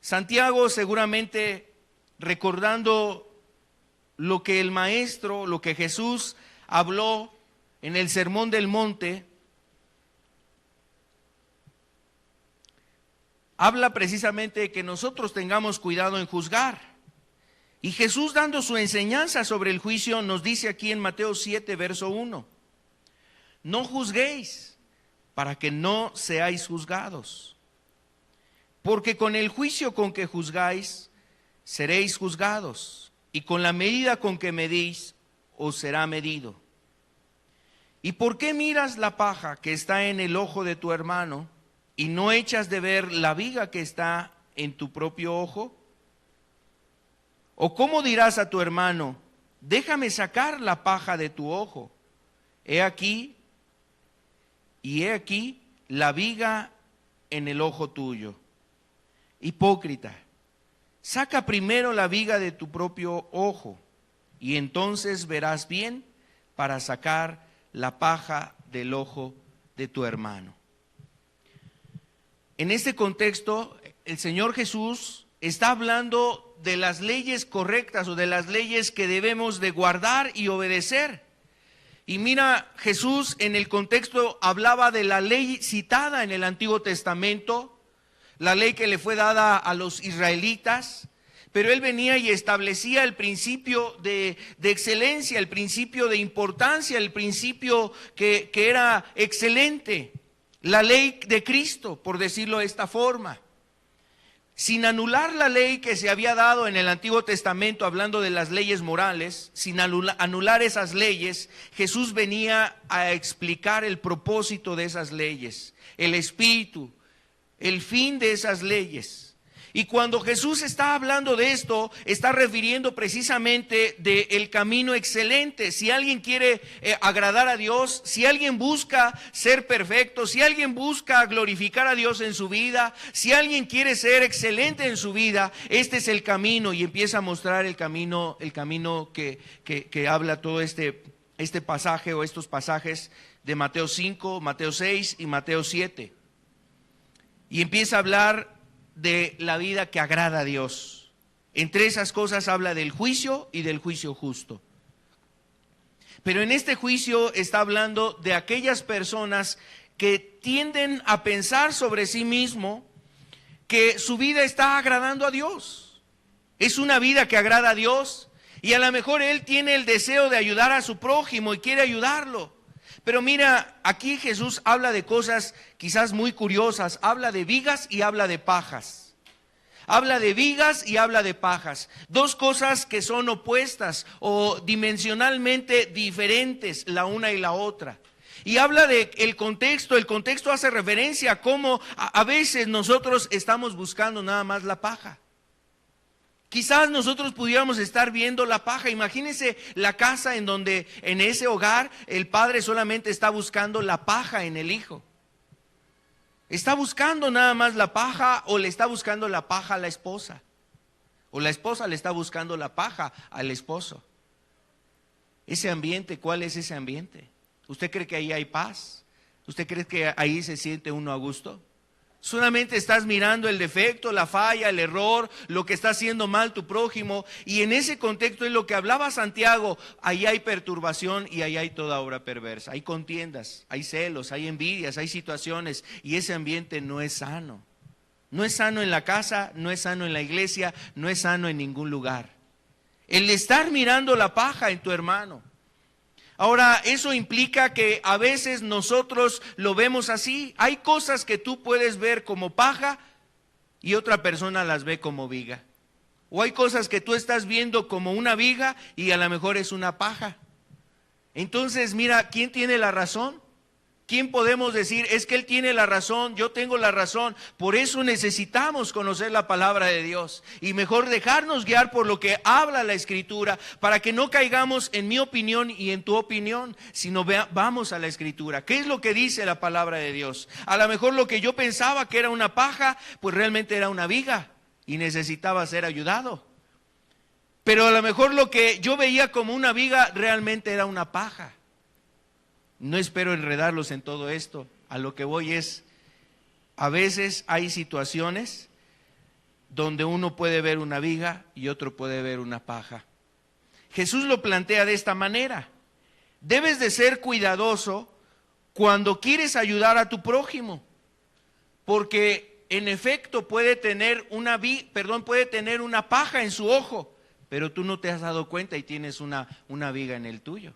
Santiago, seguramente recordando lo que el maestro, lo que Jesús habló en el Sermón del Monte, habla precisamente de que nosotros tengamos cuidado en juzgar. Y Jesús, dando su enseñanza sobre el juicio, nos dice aquí en Mateo 7, verso 1: no juzguéis para que no seáis juzgados, porque con el juicio con que juzgáis seréis juzgados, y con la medida con que medís os será medido. ¿Y por qué miras la paja que está en el ojo de tu hermano y no echas de ver la viga que está en tu propio ojo? ¿O cómo dirás a tu hermano: déjame sacar la paja de tu ojo? He aquí la viga en el ojo tuyo. Hipócrita, Saca primero la viga de tu propio ojo, y entonces verás bien para sacar la paja del ojo de tu hermano. En este contexto, el Señor Jesús está hablando de las leyes correctas o de las leyes que debemos de guardar y obedecer. Y mira, Jesús en el contexto hablaba de la ley citada en el Antiguo Testamento, la ley que le fue dada a los israelitas, pero él venía y establecía el principio de excelencia, el principio de importancia, el principio que era excelente, la ley de Cristo, por decirlo de esta forma. Sin anular la ley que se había dado en el Antiguo Testamento, hablando de las leyes morales, sin anular esas leyes, Jesús venía a explicar el propósito de esas leyes, el espíritu, el fin de esas leyes. Y cuando Jesús está hablando de esto, está refiriendo precisamente del camino excelente. Si alguien quiere agradar a Dios, si alguien busca ser perfecto, si alguien busca glorificar a Dios en su vida, si alguien quiere ser excelente en su vida, este es el camino, y empieza a mostrar el camino que habla todo este pasaje o estos pasajes de Mateo 5, Mateo 6 y Mateo 7. Y empieza a hablar de la vida que agrada a Dios. Entre esas cosas habla del juicio y del juicio justo. Pero en este juicio está hablando de aquellas personas que tienden a pensar sobre sí mismo que su vida está agradando a Dios. Es una vida que agrada a Dios, y a lo mejor él tiene el deseo de ayudar a su prójimo y quiere ayudarlo. Pero mira, aquí Jesús habla de cosas quizás muy curiosas. Habla de vigas y habla de pajas. Habla de vigas y habla de pajas. Dos cosas que son opuestas o dimensionalmente diferentes la una y la otra. Y habla de el contexto. El contexto hace referencia a cómo a veces nosotros estamos buscando nada más la paja. Quizás nosotros pudiéramos estar viendo la paja. Imagínense la casa en donde en ese hogar el padre solamente está buscando la paja en el hijo. ¿Está buscando nada más la paja o le está buscando la paja a la esposa? O la esposa le está buscando la paja al esposo. Ese ambiente, ¿cuál es ese ambiente? ¿Usted cree que ahí hay paz? ¿Usted cree que ahí se siente uno a gusto? Solamente estás mirando el defecto, la falla, el error, lo que está haciendo mal tu prójimo. Y en ese contexto es lo que hablaba Santiago. Ahí hay perturbación y ahí hay toda obra perversa. Hay contiendas, hay celos, hay envidias, hay situaciones. Y ese ambiente no es sano. No es sano en la casa, no es sano en la iglesia, no es sano en ningún lugar. El estar mirando la paja en tu hermano. Ahora, eso implica que a veces nosotros lo vemos así. Hay cosas que tú puedes ver como paja y otra persona las ve como viga. O hay cosas que tú estás viendo como una viga y a lo mejor es una paja. Entonces, mira, ¿quién tiene la razón? ¿Quién podemos decir, es que él tiene la razón, yo tengo la razón? Por eso necesitamos conocer la palabra de Dios y mejor dejarnos guiar por lo que habla la Escritura, para que no caigamos en mi opinión y en tu opinión, sino vamos a la Escritura. ¿Qué es lo que dice la palabra de Dios? A lo mejor lo que yo pensaba que era una paja, pues realmente era una viga y necesitaba ser ayudado. Pero a lo mejor lo que yo veía como una viga realmente era una paja. No espero enredarlos en todo esto. A lo que voy es, a veces hay situaciones donde uno puede ver una viga y otro puede ver una paja. Jesús lo plantea de esta manera. Debes de ser cuidadoso cuando quieres ayudar a tu prójimo, porque en efecto puede tener una paja en su ojo, pero tú no te has dado cuenta y tienes una viga en el tuyo.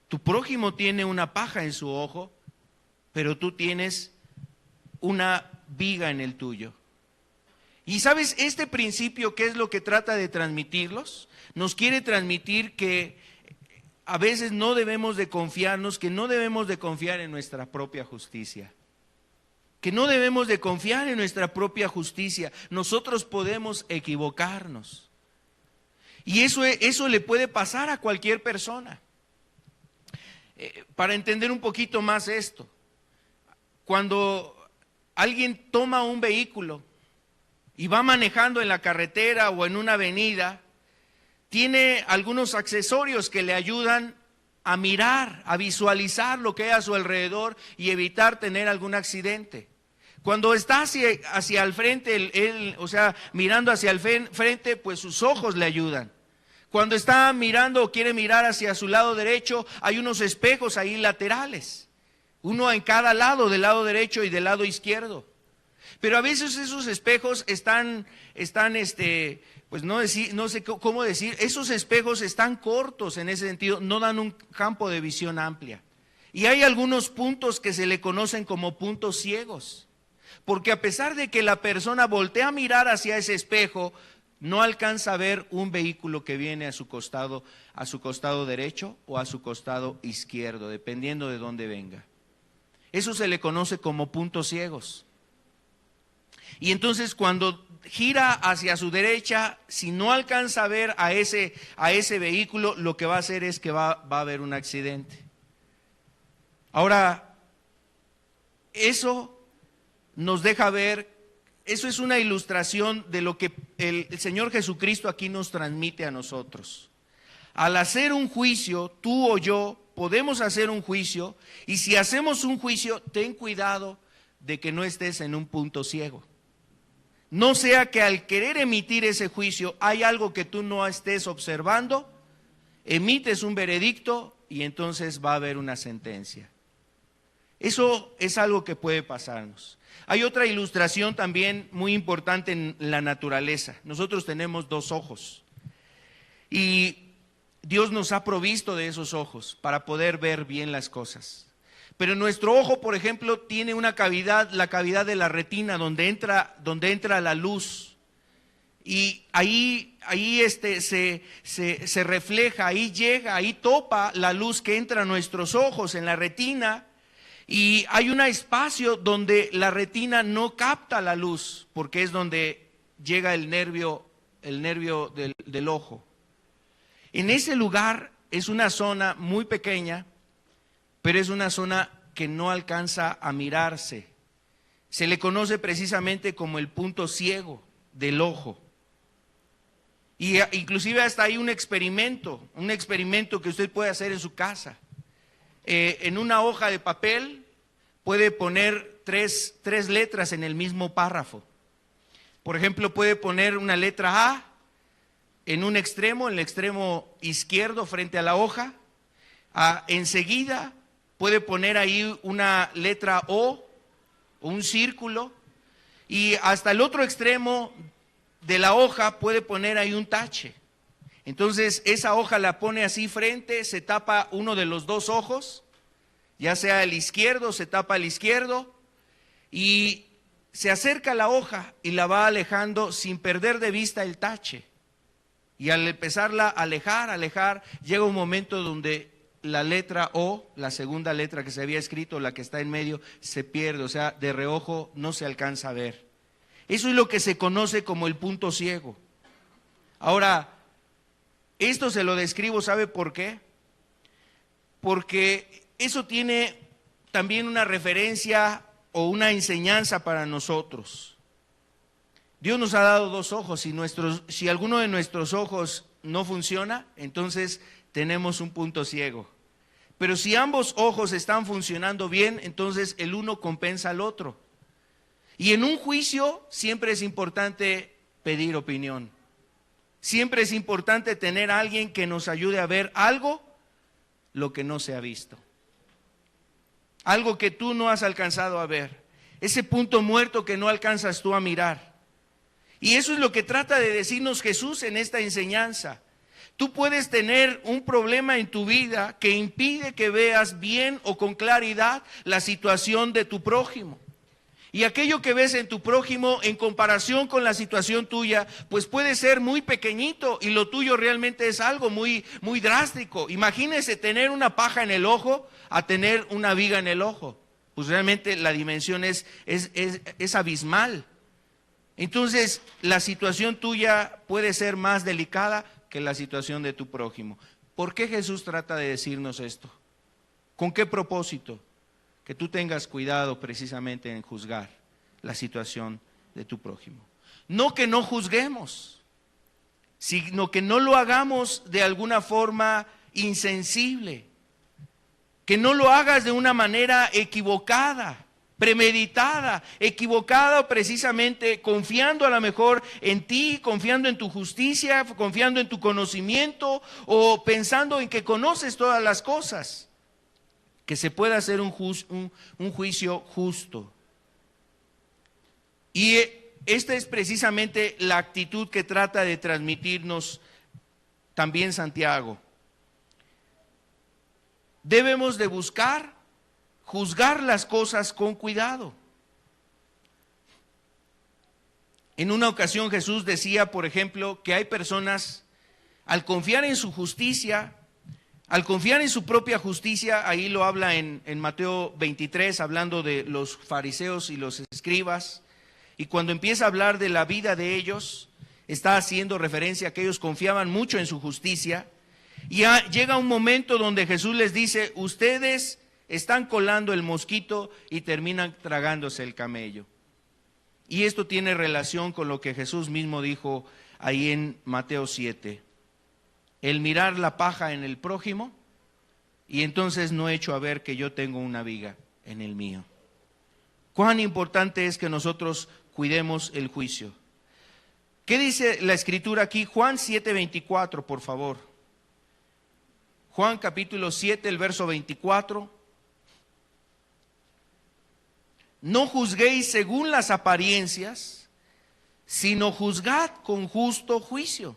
Tu prójimo tiene una paja en su ojo, pero tú tienes una viga en el tuyo. Y sabes, este principio, ¿qué es lo que trata de transmitirlos? Nos quiere transmitir que a veces no debemos de confiarnos, que no debemos de confiar en nuestra propia justicia. Que no debemos de confiar en nuestra propia justicia. Nosotros podemos equivocarnos. Y eso le puede pasar a cualquier persona. Para entender un poquito más esto, cuando alguien toma un vehículo y va manejando en la carretera o en una avenida, tiene algunos accesorios que le ayudan a mirar, a visualizar lo que hay a su alrededor y evitar tener algún accidente. Cuando está hacia el frente, o sea, mirando hacia el frente, pues sus ojos le ayudan. Cuando está mirando o quiere mirar hacia su lado derecho, hay unos espejos ahí laterales, uno en cada lado, del lado derecho y del lado izquierdo. Pero a veces esos espejos están pues no sé cómo decir, esos espejos están cortos en ese sentido, no dan un campo de visión amplia. Y hay algunos puntos que se le conocen como puntos ciegos, porque a pesar de que la persona voltea a mirar hacia ese espejo, no alcanza a ver un vehículo que viene a su costado derecho o a su costado izquierdo, dependiendo de dónde venga. Eso se le conoce como puntos ciegos. Y entonces cuando gira hacia su derecha, si no alcanza a ver a ese vehículo, lo que va a hacer es que va a haber un accidente. Ahora, eso nos deja ver, eso es una ilustración de lo que el Señor Jesucristo aquí nos transmite a nosotros. Al hacer un juicio, tú o yo podemos hacer un juicio, y si hacemos un juicio, ten cuidado de que no estés en un punto ciego. No sea que al querer emitir ese juicio hay algo que tú no estés observando, emites un veredicto y entonces va a haber una sentencia. Eso es algo que puede pasarnos. Hay otra ilustración también muy importante en la naturaleza. Nosotros tenemos 2 ojos y Dios nos ha provisto de esos ojos para poder ver bien las cosas. Pero nuestro ojo, por ejemplo, tiene una cavidad, la cavidad de la retina, donde entra la luz. Y ahí se refleja, ahí llega, ahí topa la luz que entra a nuestros ojos en la retina. Y hay un espacio donde la retina no capta la luz, porque es donde llega el nervio del ojo. En ese lugar es una zona muy pequeña, pero es una zona que no alcanza a mirarse. Se le conoce precisamente como el punto ciego del ojo. Y inclusive hasta hay un experimento que usted puede hacer en su casa. En una hoja de papel puede poner tres letras en el mismo párrafo. Por ejemplo, puede poner una letra A en el extremo izquierdo frente a la hoja. Enseguida puede poner ahí una letra O, un círculo, y hasta el otro extremo de la hoja puede poner ahí un tache. Entonces esa hoja la pone así frente, se tapa uno de los 2 ojos, ya sea el izquierdo, se tapa el izquierdo, y se acerca a la hoja y la va alejando sin perder de vista el tache. Y al empezarla a alejar, llega un momento donde la letra O, la segunda letra que se había escrito, la que está en medio, se pierde, o sea, de reojo no se alcanza a ver. Eso es lo que se conoce como el punto ciego. Ahora, esto se lo describo, ¿sabe por qué? Porque eso tiene también una referencia o una enseñanza para nosotros. Dios nos ha dado 2 ojos, si alguno de nuestros ojos no funciona, entonces tenemos un punto ciego. Pero si ambos ojos están funcionando bien, entonces el uno compensa al otro. Y en un juicio siempre es importante pedir opinión. Siempre es importante tener a alguien que nos ayude a ver algo, lo que no se ha visto. Algo que tú no has alcanzado a ver. Ese punto muerto que no alcanzas tú a mirar. Y eso es lo que trata de decirnos Jesús en esta enseñanza. Tú puedes tener un problema en tu vida que impide que veas bien o con claridad la situación de tu prójimo. Y aquello que ves en tu prójimo en comparación con la situación tuya, pues puede ser muy pequeñito y lo tuyo realmente es algo muy, muy drástico. Imagínese tener una paja en el ojo a tener una viga en el ojo. Pues realmente la dimensión es abismal. Entonces, la situación tuya puede ser más delicada que la situación de tu prójimo. ¿Por qué Jesús trata de decirnos esto? ¿Con qué propósito? Que tú tengas cuidado precisamente en juzgar la situación de tu prójimo. No que no juzguemos, sino que no lo hagamos de alguna forma insensible, que no lo hagas de una manera equivocada, premeditada, equivocada precisamente confiando a lo mejor en ti, confiando en tu justicia, confiando en tu conocimiento o pensando en que conoces todas las cosas, que se pueda hacer un juicio justo. Y esta es precisamente la actitud que trata de transmitirnos también Santiago. Debemos de buscar juzgar las cosas con cuidado. En una ocasión Jesús decía, por ejemplo, que hay personas, al confiar en su justicia, al confiar en su propia justicia, ahí lo habla en Mateo 23, hablando de los fariseos y los escribas, y cuando empieza a hablar de la vida de ellos, está haciendo referencia a que ellos confiaban mucho en su justicia, y llega un momento donde Jesús les dice, ustedes están colando el mosquito y terminan tragándose el camello. Y esto tiene relación con lo que Jesús mismo dijo ahí en Mateo 7. El mirar la paja en el prójimo y entonces no echo a ver que yo tengo una viga en el mío. Cuán importante es que nosotros cuidemos el juicio. ¿Qué dice la Escritura aquí? Juan 7:24, por favor. Juan capítulo 7, el verso 24. No juzguéis según las apariencias, sino juzgad con justo juicio.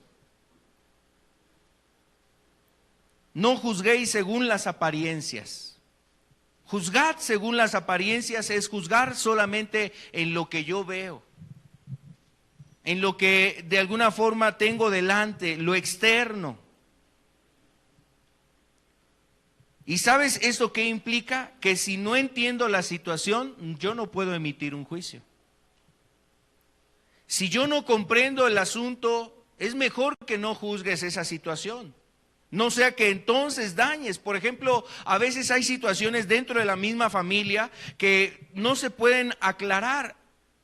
No juzguéis según las apariencias. Juzgad según las apariencias es juzgar solamente en lo que yo veo, en lo que de alguna forma tengo delante, lo externo. ¿Y sabes eso qué implica? Que si no entiendo la situación, yo no puedo emitir un juicio. Si yo no comprendo el asunto, es mejor que no juzgues esa situación. No sea que entonces dañes. Por ejemplo, a veces hay situaciones dentro de la misma familia que no se pueden aclarar.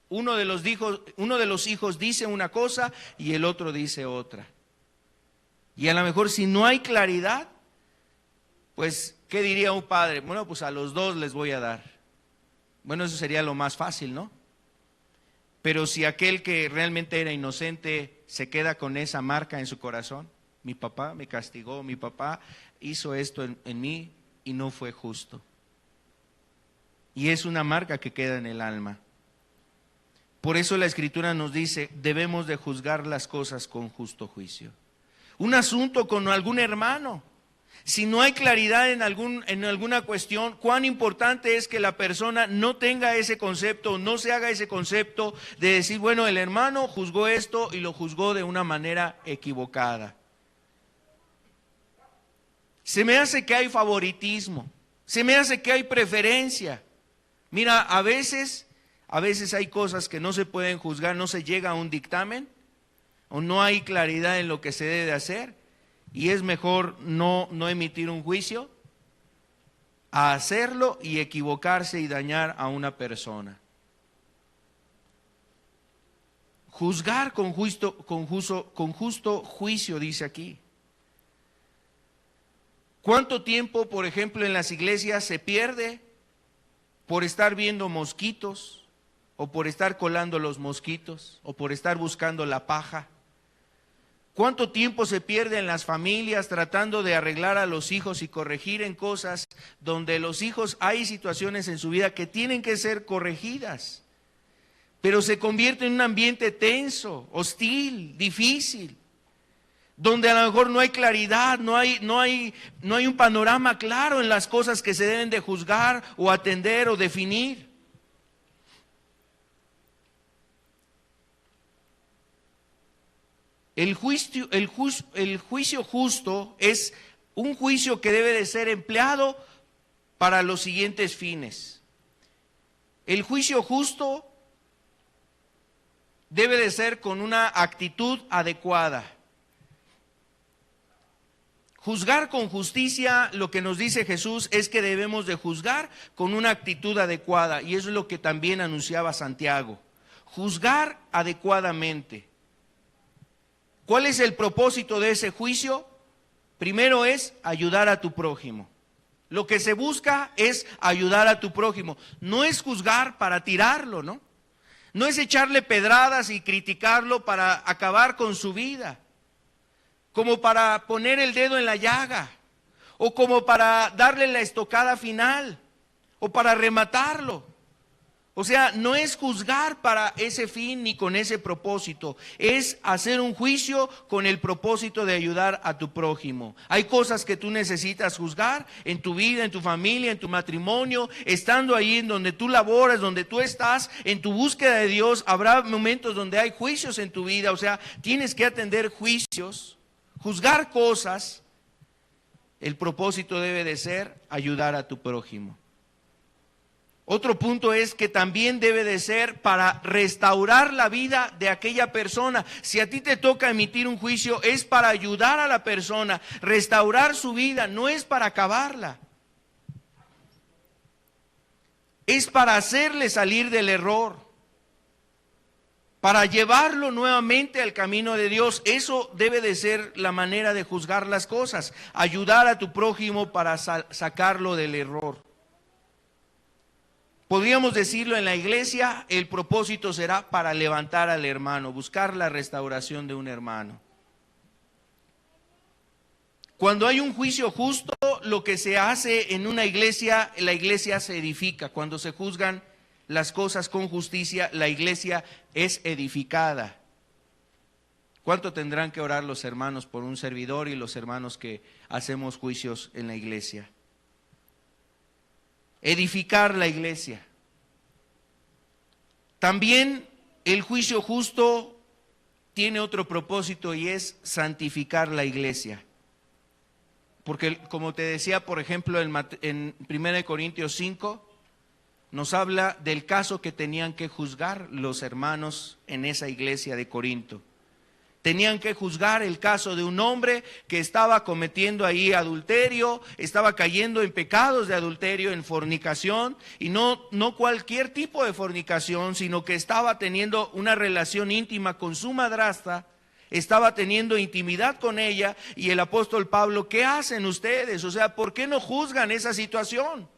Uno de los hijos dice una cosa y el otro dice otra. Y a lo mejor si no hay claridad, pues, ¿qué diría un padre? Bueno, pues a los dos les voy a dar. Bueno, eso sería lo más fácil, ¿no? Pero si aquel que realmente era inocente se queda con esa marca en su corazón, mi papá me castigó, mi papá hizo esto en mí y no fue justo. Y es una marca que queda en el alma. Por eso la Escritura nos dice, debemos de juzgar las cosas con justo juicio. Un asunto con algún hermano. Si no hay claridad en alguna cuestión, cuán importante es que la persona no tenga ese concepto, no se haga ese concepto de decir, bueno, el hermano juzgó esto y lo juzgó de una manera equivocada. Se me hace que hay favoritismo, se me hace que hay preferencia. Mira, a veces hay cosas que no se pueden juzgar, no se llega a un dictamen, o no hay claridad en lo que se debe de hacer. Y es mejor no emitir un juicio a hacerlo y equivocarse y dañar a una persona. Juzgar con justo juicio, dice aquí. ¿Cuánto tiempo, por ejemplo, en las iglesias se pierde por estar viendo mosquitos, o por estar colando los mosquitos, o por estar buscando la paja? ¿Cuánto tiempo se pierde en las familias tratando de arreglar a los hijos y corregir en cosas donde los hijos hay situaciones en su vida que tienen que ser corregidas? Pero se convierte en un ambiente tenso, hostil, difícil, donde a lo mejor no hay claridad, no hay un panorama claro en las cosas que se deben de juzgar o atender o definir. El juicio justo es un juicio que debe de ser empleado para los siguientes fines. El juicio justo debe de ser con una actitud adecuada. Juzgar con justicia, lo que nos dice Jesús es que debemos de juzgar con una actitud adecuada, y eso es lo que también anunciaba Santiago. juzgar adecuadamente. ¿Cuál es el propósito de ese juicio? Primero es ayudar a tu prójimo. Lo que se busca es ayudar a tu prójimo. No es juzgar para tirarlo, ¿no? No es echarle pedradas y criticarlo para acabar con su vida, como para poner el dedo en la llaga, o como para darle la estocada final, o para rematarlo. O sea, no es juzgar para ese fin ni con ese propósito, es hacer un juicio con el propósito de ayudar a tu prójimo. Hay cosas que tú necesitas juzgar en tu vida, en tu familia, en tu matrimonio, estando ahí en donde tú laboras, donde tú estás, en tu búsqueda de Dios. Habrá momentos donde hay juicios en tu vida, o sea, tienes que atender juicios, juzgar cosas. El propósito debe de ser ayudar a tu prójimo. Otro punto es que también debe de ser para restaurar la vida de aquella persona. Si a ti te toca emitir un juicio, es para ayudar a la persona, restaurar su vida, no es para acabarla. Es para hacerle salir del error, para llevarlo nuevamente al camino de Dios. Eso debe de ser la manera de juzgar las cosas, ayudar a tu prójimo para sacarlo del error. Podríamos decirlo en la iglesia, el propósito será para levantar al hermano, buscar la restauración de un hermano. Cuando hay un juicio justo, lo que se hace en una iglesia, la iglesia se edifica. Cuando se juzgan las cosas con justicia, la iglesia es edificada. ¿Cuánto tendrán que orar los hermanos por un servidor y los hermanos que hacemos juicios en la iglesia? Edificar la iglesia. También el juicio justo tiene otro propósito y es santificar la iglesia. Porque como te decía, por ejemplo, en 1 Corintios 5, nos habla del caso que tenían que juzgar los hermanos en esa iglesia de Corinto. Tenían que juzgar el caso de un hombre que estaba cometiendo ahí adulterio, estaba cayendo en pecados de adulterio, en fornicación, y no cualquier tipo de fornicación, sino que estaba teniendo una relación íntima con su madrastra, estaba teniendo intimidad con ella, y el apóstol Pablo, ¿qué hacen ustedes? O sea, ¿por qué no juzgan esa situación?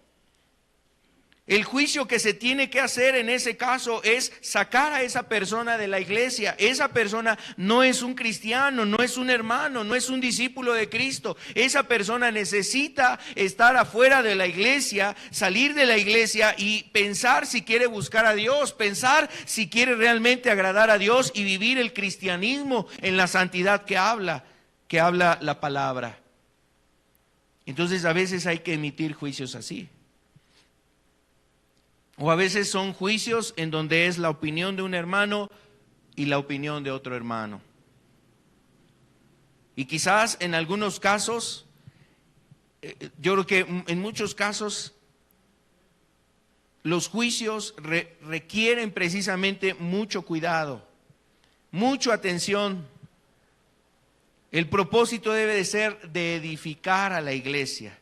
El juicio que se tiene que hacer en ese caso es sacar a esa persona de la iglesia. Esa persona no es un cristiano, no es un hermano, no es un discípulo de Cristo. Esa persona necesita estar afuera de la iglesia, salir de la iglesia y pensar si quiere buscar a Dios, pensar si quiere realmente agradar a Dios y vivir el cristianismo en la santidad que habla la palabra. Entonces a veces hay que emitir juicios así. O a veces son juicios en donde es la opinión de un hermano y la opinión de otro hermano. Y quizás en algunos casos, yo creo que en muchos casos, los juicios requieren precisamente mucho cuidado, mucha atención. El propósito debe de ser de edificar a la iglesia,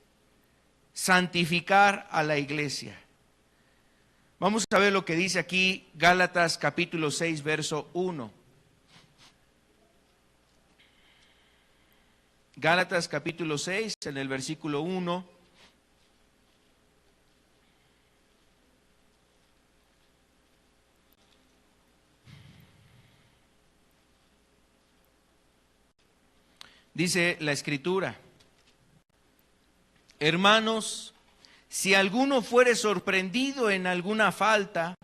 santificar a la iglesia. Vamos a ver lo que dice aquí Gálatas capítulo 6, verso 1. Gálatas capítulo 6, en el versículo 1. Dice la Escritura: hermanos, si alguno fuere sorprendido en alguna falta,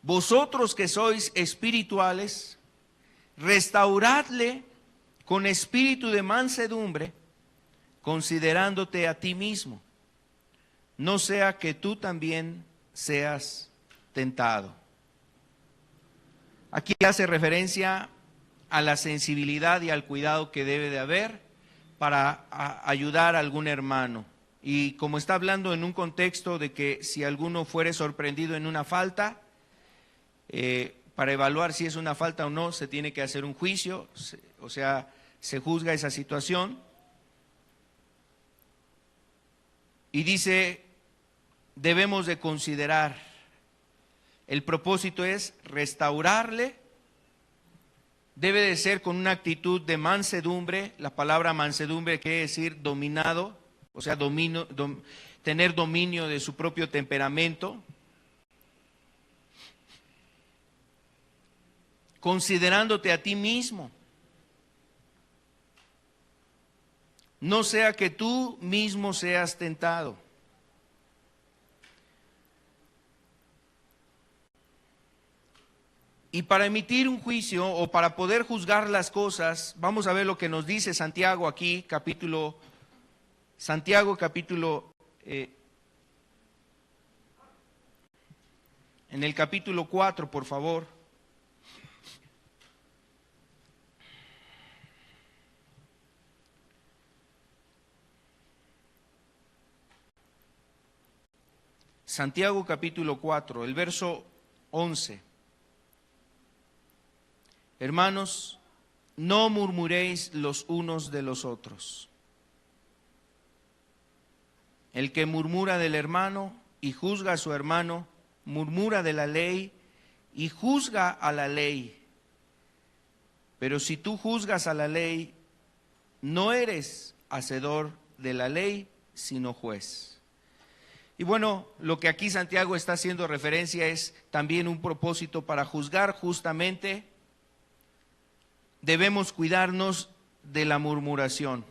vosotros que sois espirituales, restauradle con espíritu de mansedumbre, considerándote a ti mismo, no sea que tú también seas tentado. Aquí hace referencia a la sensibilidad y al cuidado que debe de haber para ayudar a algún hermano. Y como está hablando en un contexto de que si alguno fuere sorprendido en una falta, para evaluar si es una falta o no, se tiene que hacer un juicio, o sea, se juzga esa situación. Y dice, debemos de considerar El propósito es restaurarle. Debe de ser con una actitud de mansedumbre. La palabra mansedumbre quiere decir dominado, o sea, tener dominio de su propio temperamento. Considerándote a ti mismo. No sea que tú mismo seas tentado. Y para emitir un juicio o para poder juzgar las cosas, vamos a ver lo que nos dice Santiago aquí, en el capítulo 4, por favor. Santiago capítulo 4, el verso 11. Hermanos, no murmuréis los unos de los otros. El que murmura del hermano y juzga a su hermano, murmura de la ley y juzga a la ley. Pero si tú juzgas a la ley, no eres hacedor de la ley, sino juez. Y bueno, lo que aquí Santiago está haciendo referencia es también un propósito para juzgar justamente. Debemos cuidarnos de la murmuración.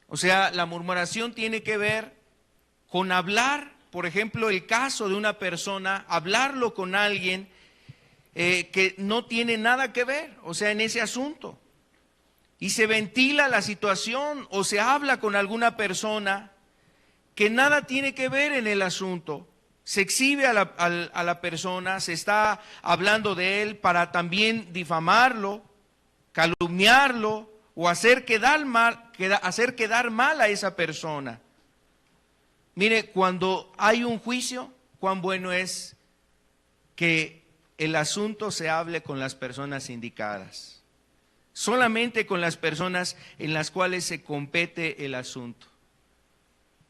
O sea, la murmuración tiene que ver con hablar, por ejemplo, el caso de una persona, hablarlo con alguien que no tiene nada que ver, o sea, en ese asunto. Y se ventila la situación o se habla con alguna persona que nada tiene que ver en el asunto. Se exhibe a la persona, se está hablando de él para también difamarlo, calumniarlo o hacer quedar mal a esa persona. Mire, cuando hay un juicio, cuán bueno es que el asunto se hable con las personas indicadas. Solamente con las personas en las cuales se compete el asunto.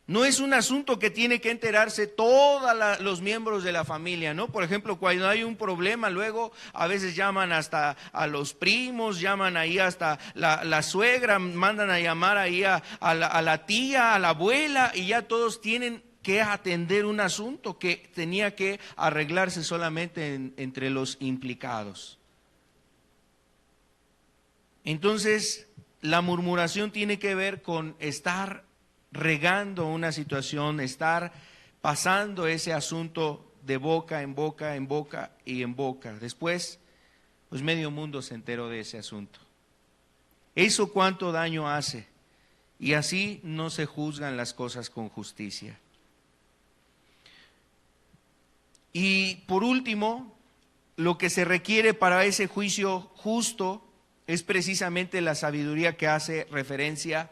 No es un asunto que tiene que enterarse todos los miembros de la familia, ¿no? Por ejemplo, cuando hay un problema, luego a veces llaman hasta a los primos, llaman ahí hasta la suegra, mandan a llamar ahí a la tía, a la abuela, y ya todos tienen que atender un asunto que tenía que arreglarse solamente entre los implicados. Entonces, la murmuración tiene que ver con estar regando una situación, estar pasando ese asunto de boca en boca, en boca y en boca. Después, pues medio mundo se enteró de ese asunto. ¿Eso cuánto daño hace? Y así no se juzgan las cosas con justicia. Y por último, lo que se requiere para ese juicio justo es precisamente la sabiduría que hace referencia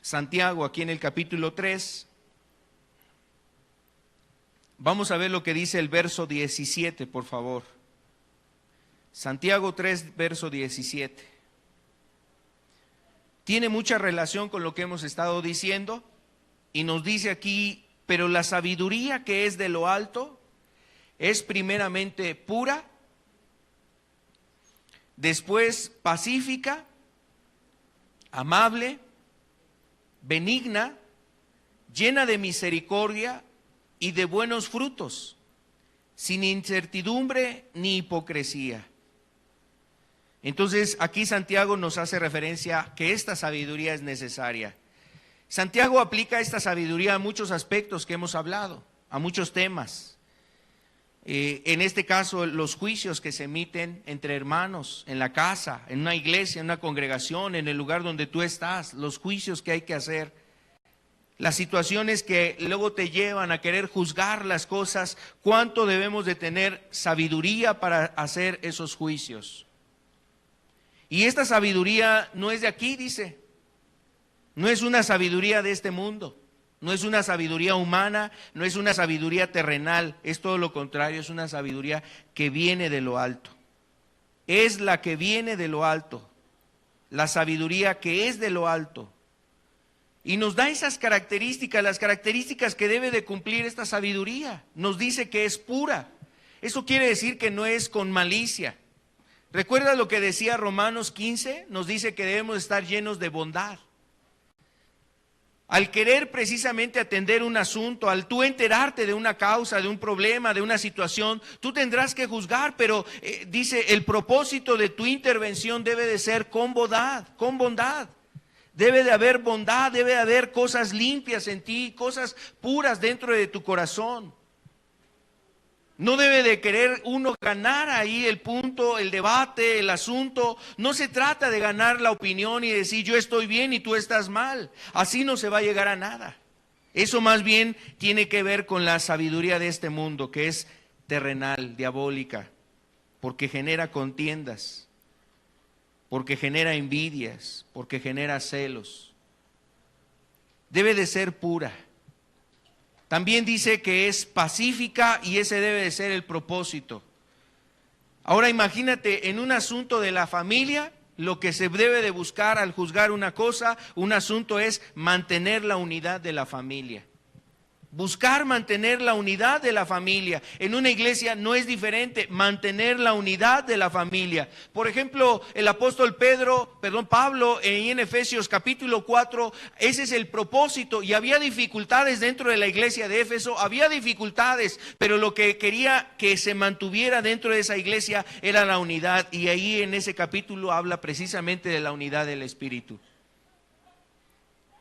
Santiago aquí en el capítulo 3. Vamos a ver lo que dice el verso 17, por favor. Santiago 3, verso 17. Tiene mucha relación con lo que hemos estado diciendo y nos dice aquí, pero la sabiduría que es de lo alto es primeramente pura, después pacífica, amable, benigna, llena de misericordia y de buenos frutos, sin incertidumbre ni hipocresía. Entonces aquí Santiago nos hace referencia que esta sabiduría es necesaria. Santiago aplica esta sabiduría a muchos aspectos que hemos hablado, a muchos temas. En este caso, los juicios que se emiten entre hermanos, en la casa, en una iglesia, en una congregación, en el lugar donde tú estás, los juicios que hay que hacer, las situaciones que luego te llevan a querer juzgar las cosas, cuánto debemos de tener sabiduría para hacer esos juicios. Y esta sabiduría no es de aquí, dice, no es una sabiduría de este mundo. No es una sabiduría humana, no es una sabiduría terrenal, es todo lo contrario, es una sabiduría que viene de lo alto. Es la que viene de lo alto, la sabiduría que es de lo alto. Y nos da esas características, las características que debe de cumplir esta sabiduría. Nos dice que es pura. Eso quiere decir que no es con malicia. ¿Recuerda lo que decía Romanos 15? Nos dice que debemos estar llenos de bondad. Al querer precisamente atender un asunto, al tú enterarte de una causa, de un problema, de una situación, tú tendrás que juzgar, pero dice, el propósito de tu intervención debe de ser con bondad, con bondad. Debe de haber bondad, debe de haber cosas limpias en ti, cosas puras dentro de tu corazón. No debe de querer uno ganar ahí el punto, el debate, el asunto. No se trata de ganar la opinión y decir yo estoy bien y tú estás mal. Así no se va a llegar a nada. Eso más bien tiene que ver con la sabiduría de este mundo, que es terrenal, diabólica, porque genera contiendas, porque genera envidias, porque genera celos. Debe de ser pura. También dice que es pacífica y ese debe de ser el propósito. Ahora imagínate, en un asunto de la familia, lo que se debe de buscar al juzgar una cosa, un asunto es mantener la unidad de la familia. Buscar mantener la unidad de la familia. En una iglesia no es diferente, mantener la unidad de la familia. Por ejemplo, el apóstol Pablo, en Efesios capítulo 4, ese es el propósito. Y había dificultades dentro de la iglesia de Éfeso, había dificultades, pero lo que quería que se mantuviera dentro de esa iglesia era la unidad. Y ahí en ese capítulo habla precisamente de la unidad del Espíritu.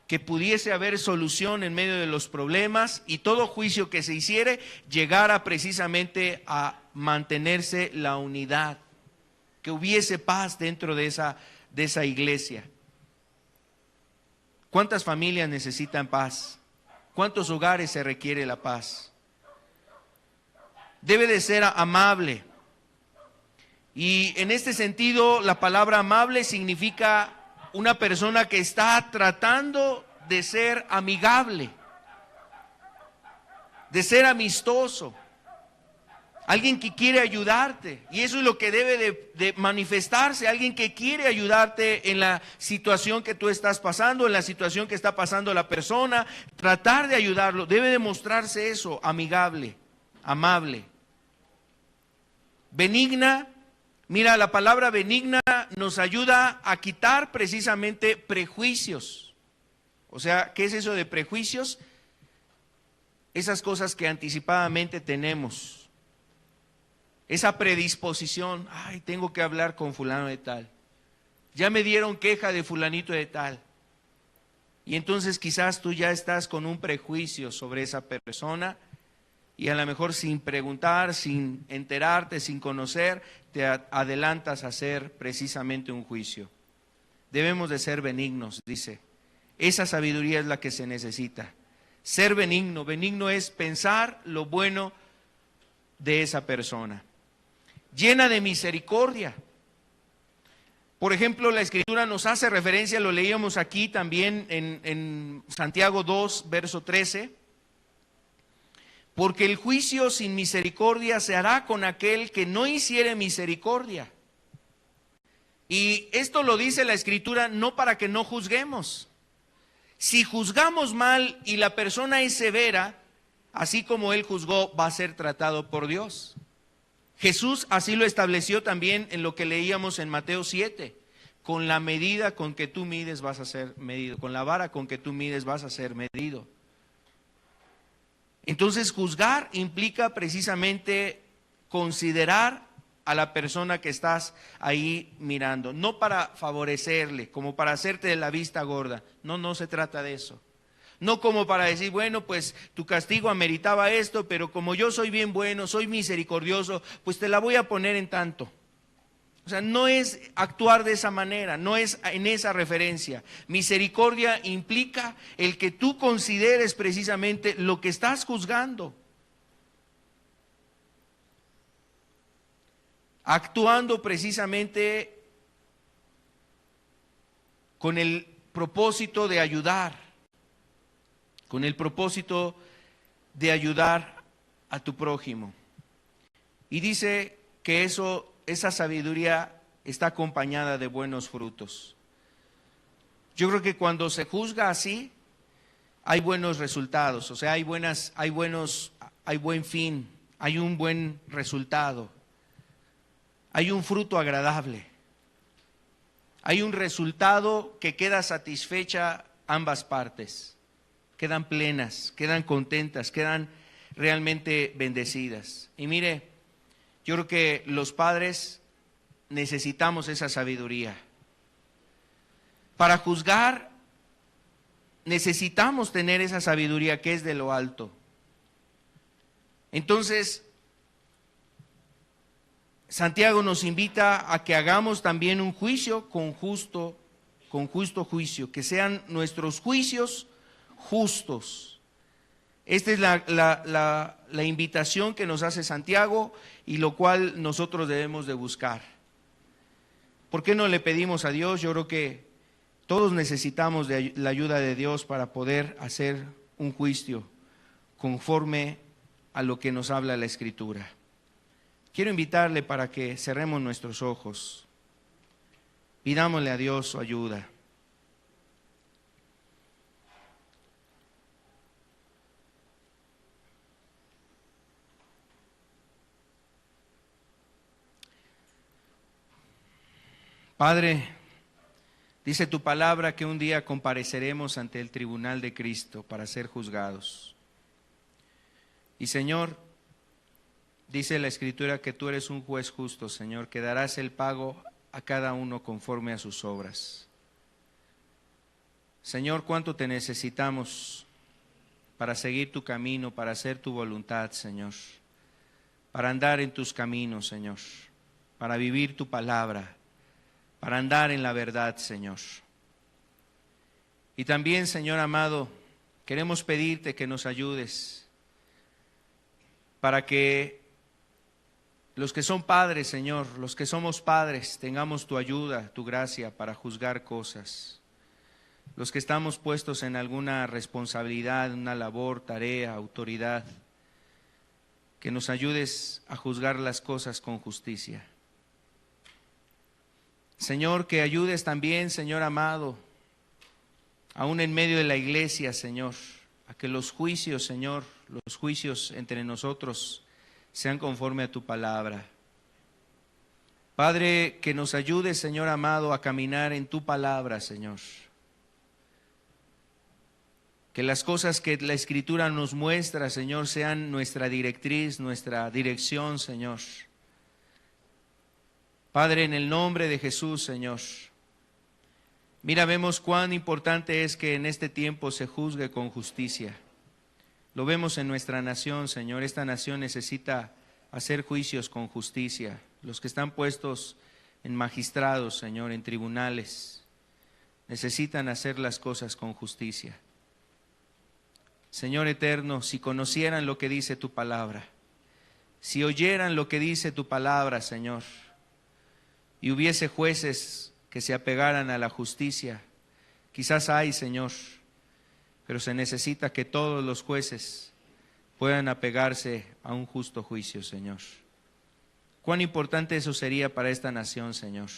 Que pudiese haber solución en medio de los problemas y todo juicio que se hiciere llegara precisamente a mantenerse la unidad, que hubiese paz dentro de esa iglesia. ¿Cuántas familias necesitan paz? ¿Cuántos hogares se requiere la paz? Debe de ser amable. Y en este sentido, la palabra amable significa una persona que está tratando de ser amigable, de ser amistoso, alguien que quiere ayudarte, y eso es lo que debe de manifestarse, alguien que quiere ayudarte en la situación que tú estás pasando, en la situación que está pasando la persona, tratar de ayudarlo, debe demostrarse eso, amigable, amable, benigna. Mira, la palabra benigna nos ayuda a quitar precisamente prejuicios. O sea, ¿qué es eso de prejuicios? Esas cosas que anticipadamente tenemos. Esa predisposición, ay, tengo que hablar con fulano de tal. Ya me dieron queja de fulanito de tal. Y entonces quizás tú ya estás con un prejuicio sobre esa persona y a lo mejor sin preguntar, sin enterarte, sin conocer, te adelantas a hacer precisamente un juicio. Debemos de ser benignos, dice. Esa sabiduría es la que se necesita. Ser benigno. Benigno es pensar lo bueno de esa persona. Llena de misericordia. Por ejemplo, la Escritura nos hace referencia, lo leíamos aquí también en Santiago 2, verso 13. Porque el juicio sin misericordia se hará con aquel que no hiciere misericordia. Y esto lo dice la Escritura no para que no juzguemos. Si juzgamos mal y la persona es severa, así como él juzgó, va a ser tratado por Dios. Jesús así lo estableció también en lo que leíamos en Mateo 7. Con la medida con que tú mides vas a ser medido. Con la vara con que tú mides vas a ser medido. Entonces, juzgar implica precisamente considerar a la persona que estás ahí mirando, no para favorecerle, como para hacerte de la vista gorda. No se trata de eso. No como para decir, bueno, pues tu castigo ameritaba esto, pero como yo soy bien bueno, soy misericordioso, pues te la voy a poner en tanto. O sea, no es actuar de esa manera, no es en esa referencia. Misericordia implica el que tú consideres precisamente lo que estás juzgando. Actuando precisamente con el propósito de ayudar, con el propósito de ayudar a tu prójimo. Y dice que esa sabiduría está acompañada de buenos frutos. Yo creo que cuando se juzga así, hay buenos resultados, o sea, hay buen fin, hay un buen resultado, hay un fruto agradable, hay un resultado que queda satisfecha ambas partes, quedan plenas, quedan contentas, quedan realmente bendecidas. Y mire, yo creo que los padres necesitamos esa sabiduría. Para juzgar necesitamos tener esa sabiduría que es de lo alto. Entonces, Santiago nos invita a que hagamos también un juicio con justo juicio, que sean nuestros juicios justos. Esta es la invitación que nos hace Santiago y lo cual nosotros debemos de buscar. ¿Por qué no le pedimos a Dios? Yo creo que todos necesitamos de la ayuda de Dios para poder hacer un juicio conforme a lo que nos habla la Escritura. Quiero invitarle para que cerremos nuestros ojos, pidámosle a Dios su ayuda. Padre, dice tu palabra que un día compareceremos ante el tribunal de Cristo para ser juzgados. Y Señor, dice la Escritura que tú eres un juez justo, Señor, que darás el pago a cada uno conforme a sus obras. Señor, cuánto te necesitamos para seguir tu camino, para hacer tu voluntad, Señor, para andar en tus caminos, Señor, para vivir tu palabra, para andar en la verdad, Señor. Y también, Señor amado, queremos pedirte que nos ayudes para que los que son padres, Señor, los que somos padres, tengamos tu ayuda, tu gracia para juzgar cosas. Los que estamos puestos en alguna responsabilidad, una labor, tarea, autoridad, que nos ayudes a juzgar las cosas con justicia. Señor, que ayudes también, Señor amado, aún en medio de la iglesia, Señor, a que los juicios, Señor, los juicios entre nosotros sean conforme a tu palabra. Padre, que nos ayudes, Señor amado, a caminar en tu palabra, Señor. Que las cosas que la Escritura nos muestra, Señor, sean nuestra directriz, nuestra dirección, Señor. Padre, en el nombre de Jesús, Señor, mira, vemos cuán importante es que en este tiempo se juzgue con justicia. Lo vemos en nuestra nación, Señor. Esta nación necesita hacer juicios con justicia. Los que están puestos en magistrados, Señor, en tribunales, necesitan hacer las cosas con justicia. Señor eterno, si conocieran lo que dice tu palabra, si oyeran lo que dice tu palabra, Señor, y hubiese jueces que se apegaran a la justicia, quizás hay, Señor, pero se necesita que todos los jueces puedan apegarse a un justo juicio, Señor. Cuán importante eso sería para esta nación, Señor.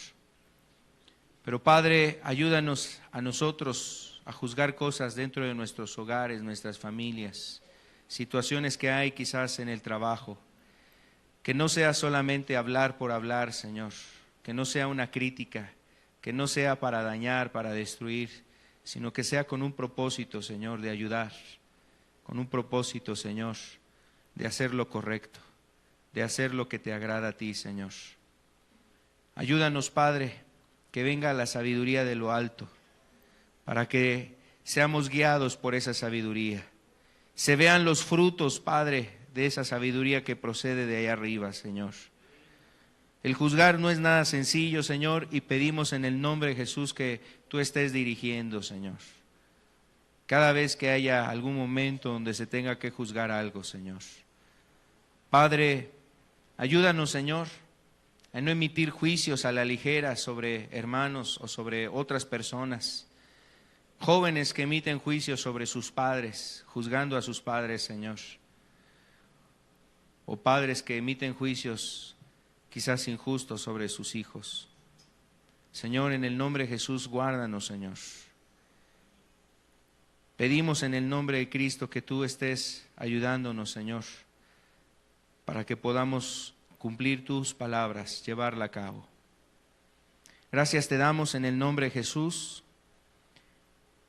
Pero Padre, ayúdanos a nosotros a juzgar cosas dentro de nuestros hogares, nuestras familias, situaciones que hay quizás en el trabajo, que no sea solamente hablar por hablar, Señor, que no sea una crítica, que no sea para dañar, para destruir, sino que sea con un propósito, Señor, de ayudar, con un propósito, Señor, de hacer lo correcto, de hacer lo que te agrada a ti, Señor. Ayúdanos, Padre, que venga la sabiduría de lo alto, para que seamos guiados por esa sabiduría. Se vean los frutos, Padre, de esa sabiduría que procede de allá arriba, Señor. El juzgar no es nada sencillo, Señor, y pedimos en el nombre de Jesús que tú estés dirigiendo, Señor. Cada vez que haya algún momento donde se tenga que juzgar algo, Señor. Padre, ayúdanos, Señor, a no emitir juicios a la ligera sobre hermanos o sobre otras personas. Jóvenes que emiten juicios sobre sus padres, juzgando a sus padres, Señor. O padres que emiten juicios quizás injustos sobre sus hijos. Señor, en el nombre de Jesús, guárdanos, Señor. Pedimos en el nombre de Cristo que tú estés ayudándonos, Señor, para que podamos cumplir tus palabras, llevarla a cabo. Gracias te damos en el nombre de Jesús.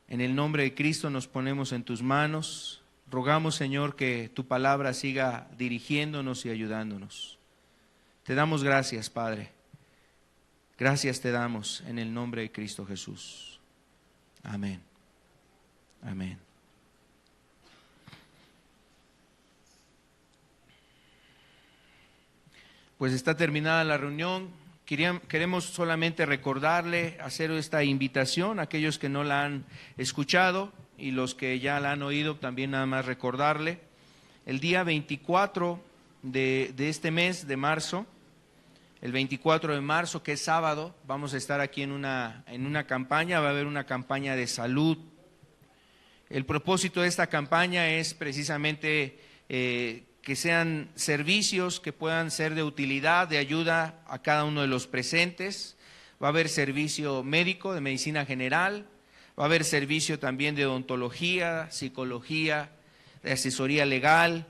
En el nombre de Cristo nos ponemos en tus manos. Rogamos, Señor, que tu palabra siga dirigiéndonos y ayudándonos. Te damos gracias, Padre. Gracias te damos en el nombre de Cristo Jesús. Amén. Amén. Pues está terminada la reunión. Queremos solamente recordarle, hacer esta invitación a aquellos que no la han escuchado y los que ya la han oído, también nada más recordarle. El día 24 de este mes de marzo, el 24 de marzo, que es sábado, vamos a estar aquí en una campaña, va a haber una campaña de salud. El propósito de esta campaña es precisamente que sean servicios que puedan ser de utilidad, de ayuda a cada uno de los presentes. Va a haber servicio médico, de medicina general, va a haber servicio también de odontología, psicología, de asesoría legal.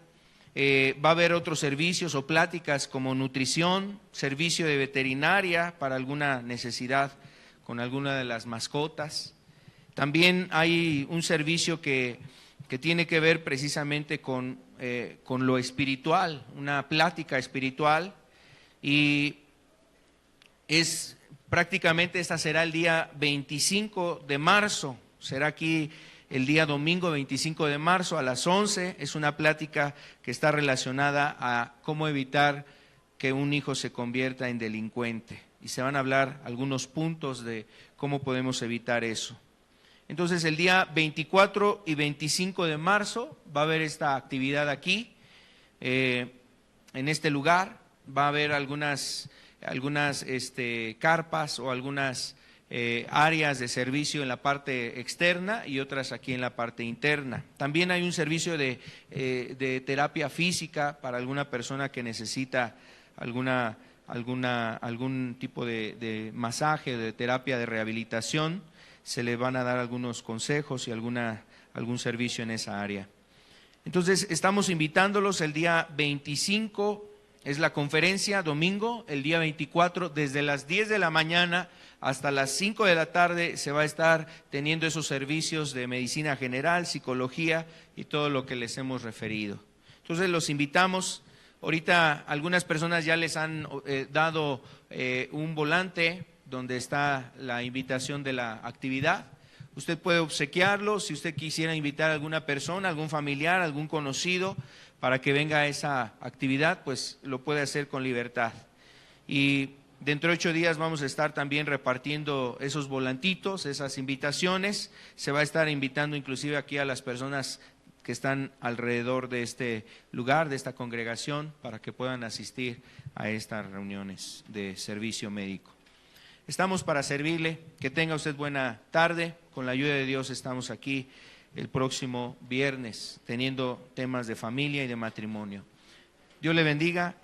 Va a haber otros servicios o pláticas como nutrición, servicio de veterinaria para alguna necesidad con alguna de las mascotas. También hay un servicio que tiene que ver precisamente con lo espiritual, una plática espiritual, y es prácticamente esta será el día 25 de marzo, será aquí el día domingo 25 de marzo a las 11, es una plática que está relacionada a cómo evitar que un hijo se convierta en delincuente, y se van a hablar algunos puntos de cómo podemos evitar eso. Entonces el día 24 y 25 de marzo va a haber esta actividad aquí, en este lugar. Va a haber algunas carpas o algunas áreas de servicio en la parte externa y otras aquí en la parte interna. También hay un servicio de terapia física para alguna persona que necesita algún tipo de masaje, de terapia de rehabilitación. Se le van a dar algunos consejos y algún servicio en esa área. Entonces, estamos invitándolos el día 25, es la conferencia, domingo, el día 24, desde las 10 de la mañana hasta las 5 de la tarde se va a estar teniendo esos servicios de medicina general, psicología y todo lo que les hemos referido. Entonces, los invitamos. Ahorita algunas personas ya les han dado un volante donde está la invitación de la actividad. Usted puede obsequiarlo, si usted quisiera invitar a alguna persona, algún familiar, algún conocido, para que venga a esa actividad, pues lo puede hacer con libertad. Y dentro de 8 días vamos a estar también repartiendo esos volantitos, esas invitaciones. Se va a estar invitando inclusive aquí a las personas que están alrededor de este lugar, de esta congregación, para que puedan asistir a estas reuniones de servicio médico. Estamos para servirle. Que tenga usted buena tarde. Con la ayuda de Dios estamos aquí el próximo viernes teniendo temas de familia y de matrimonio. Dios le bendiga.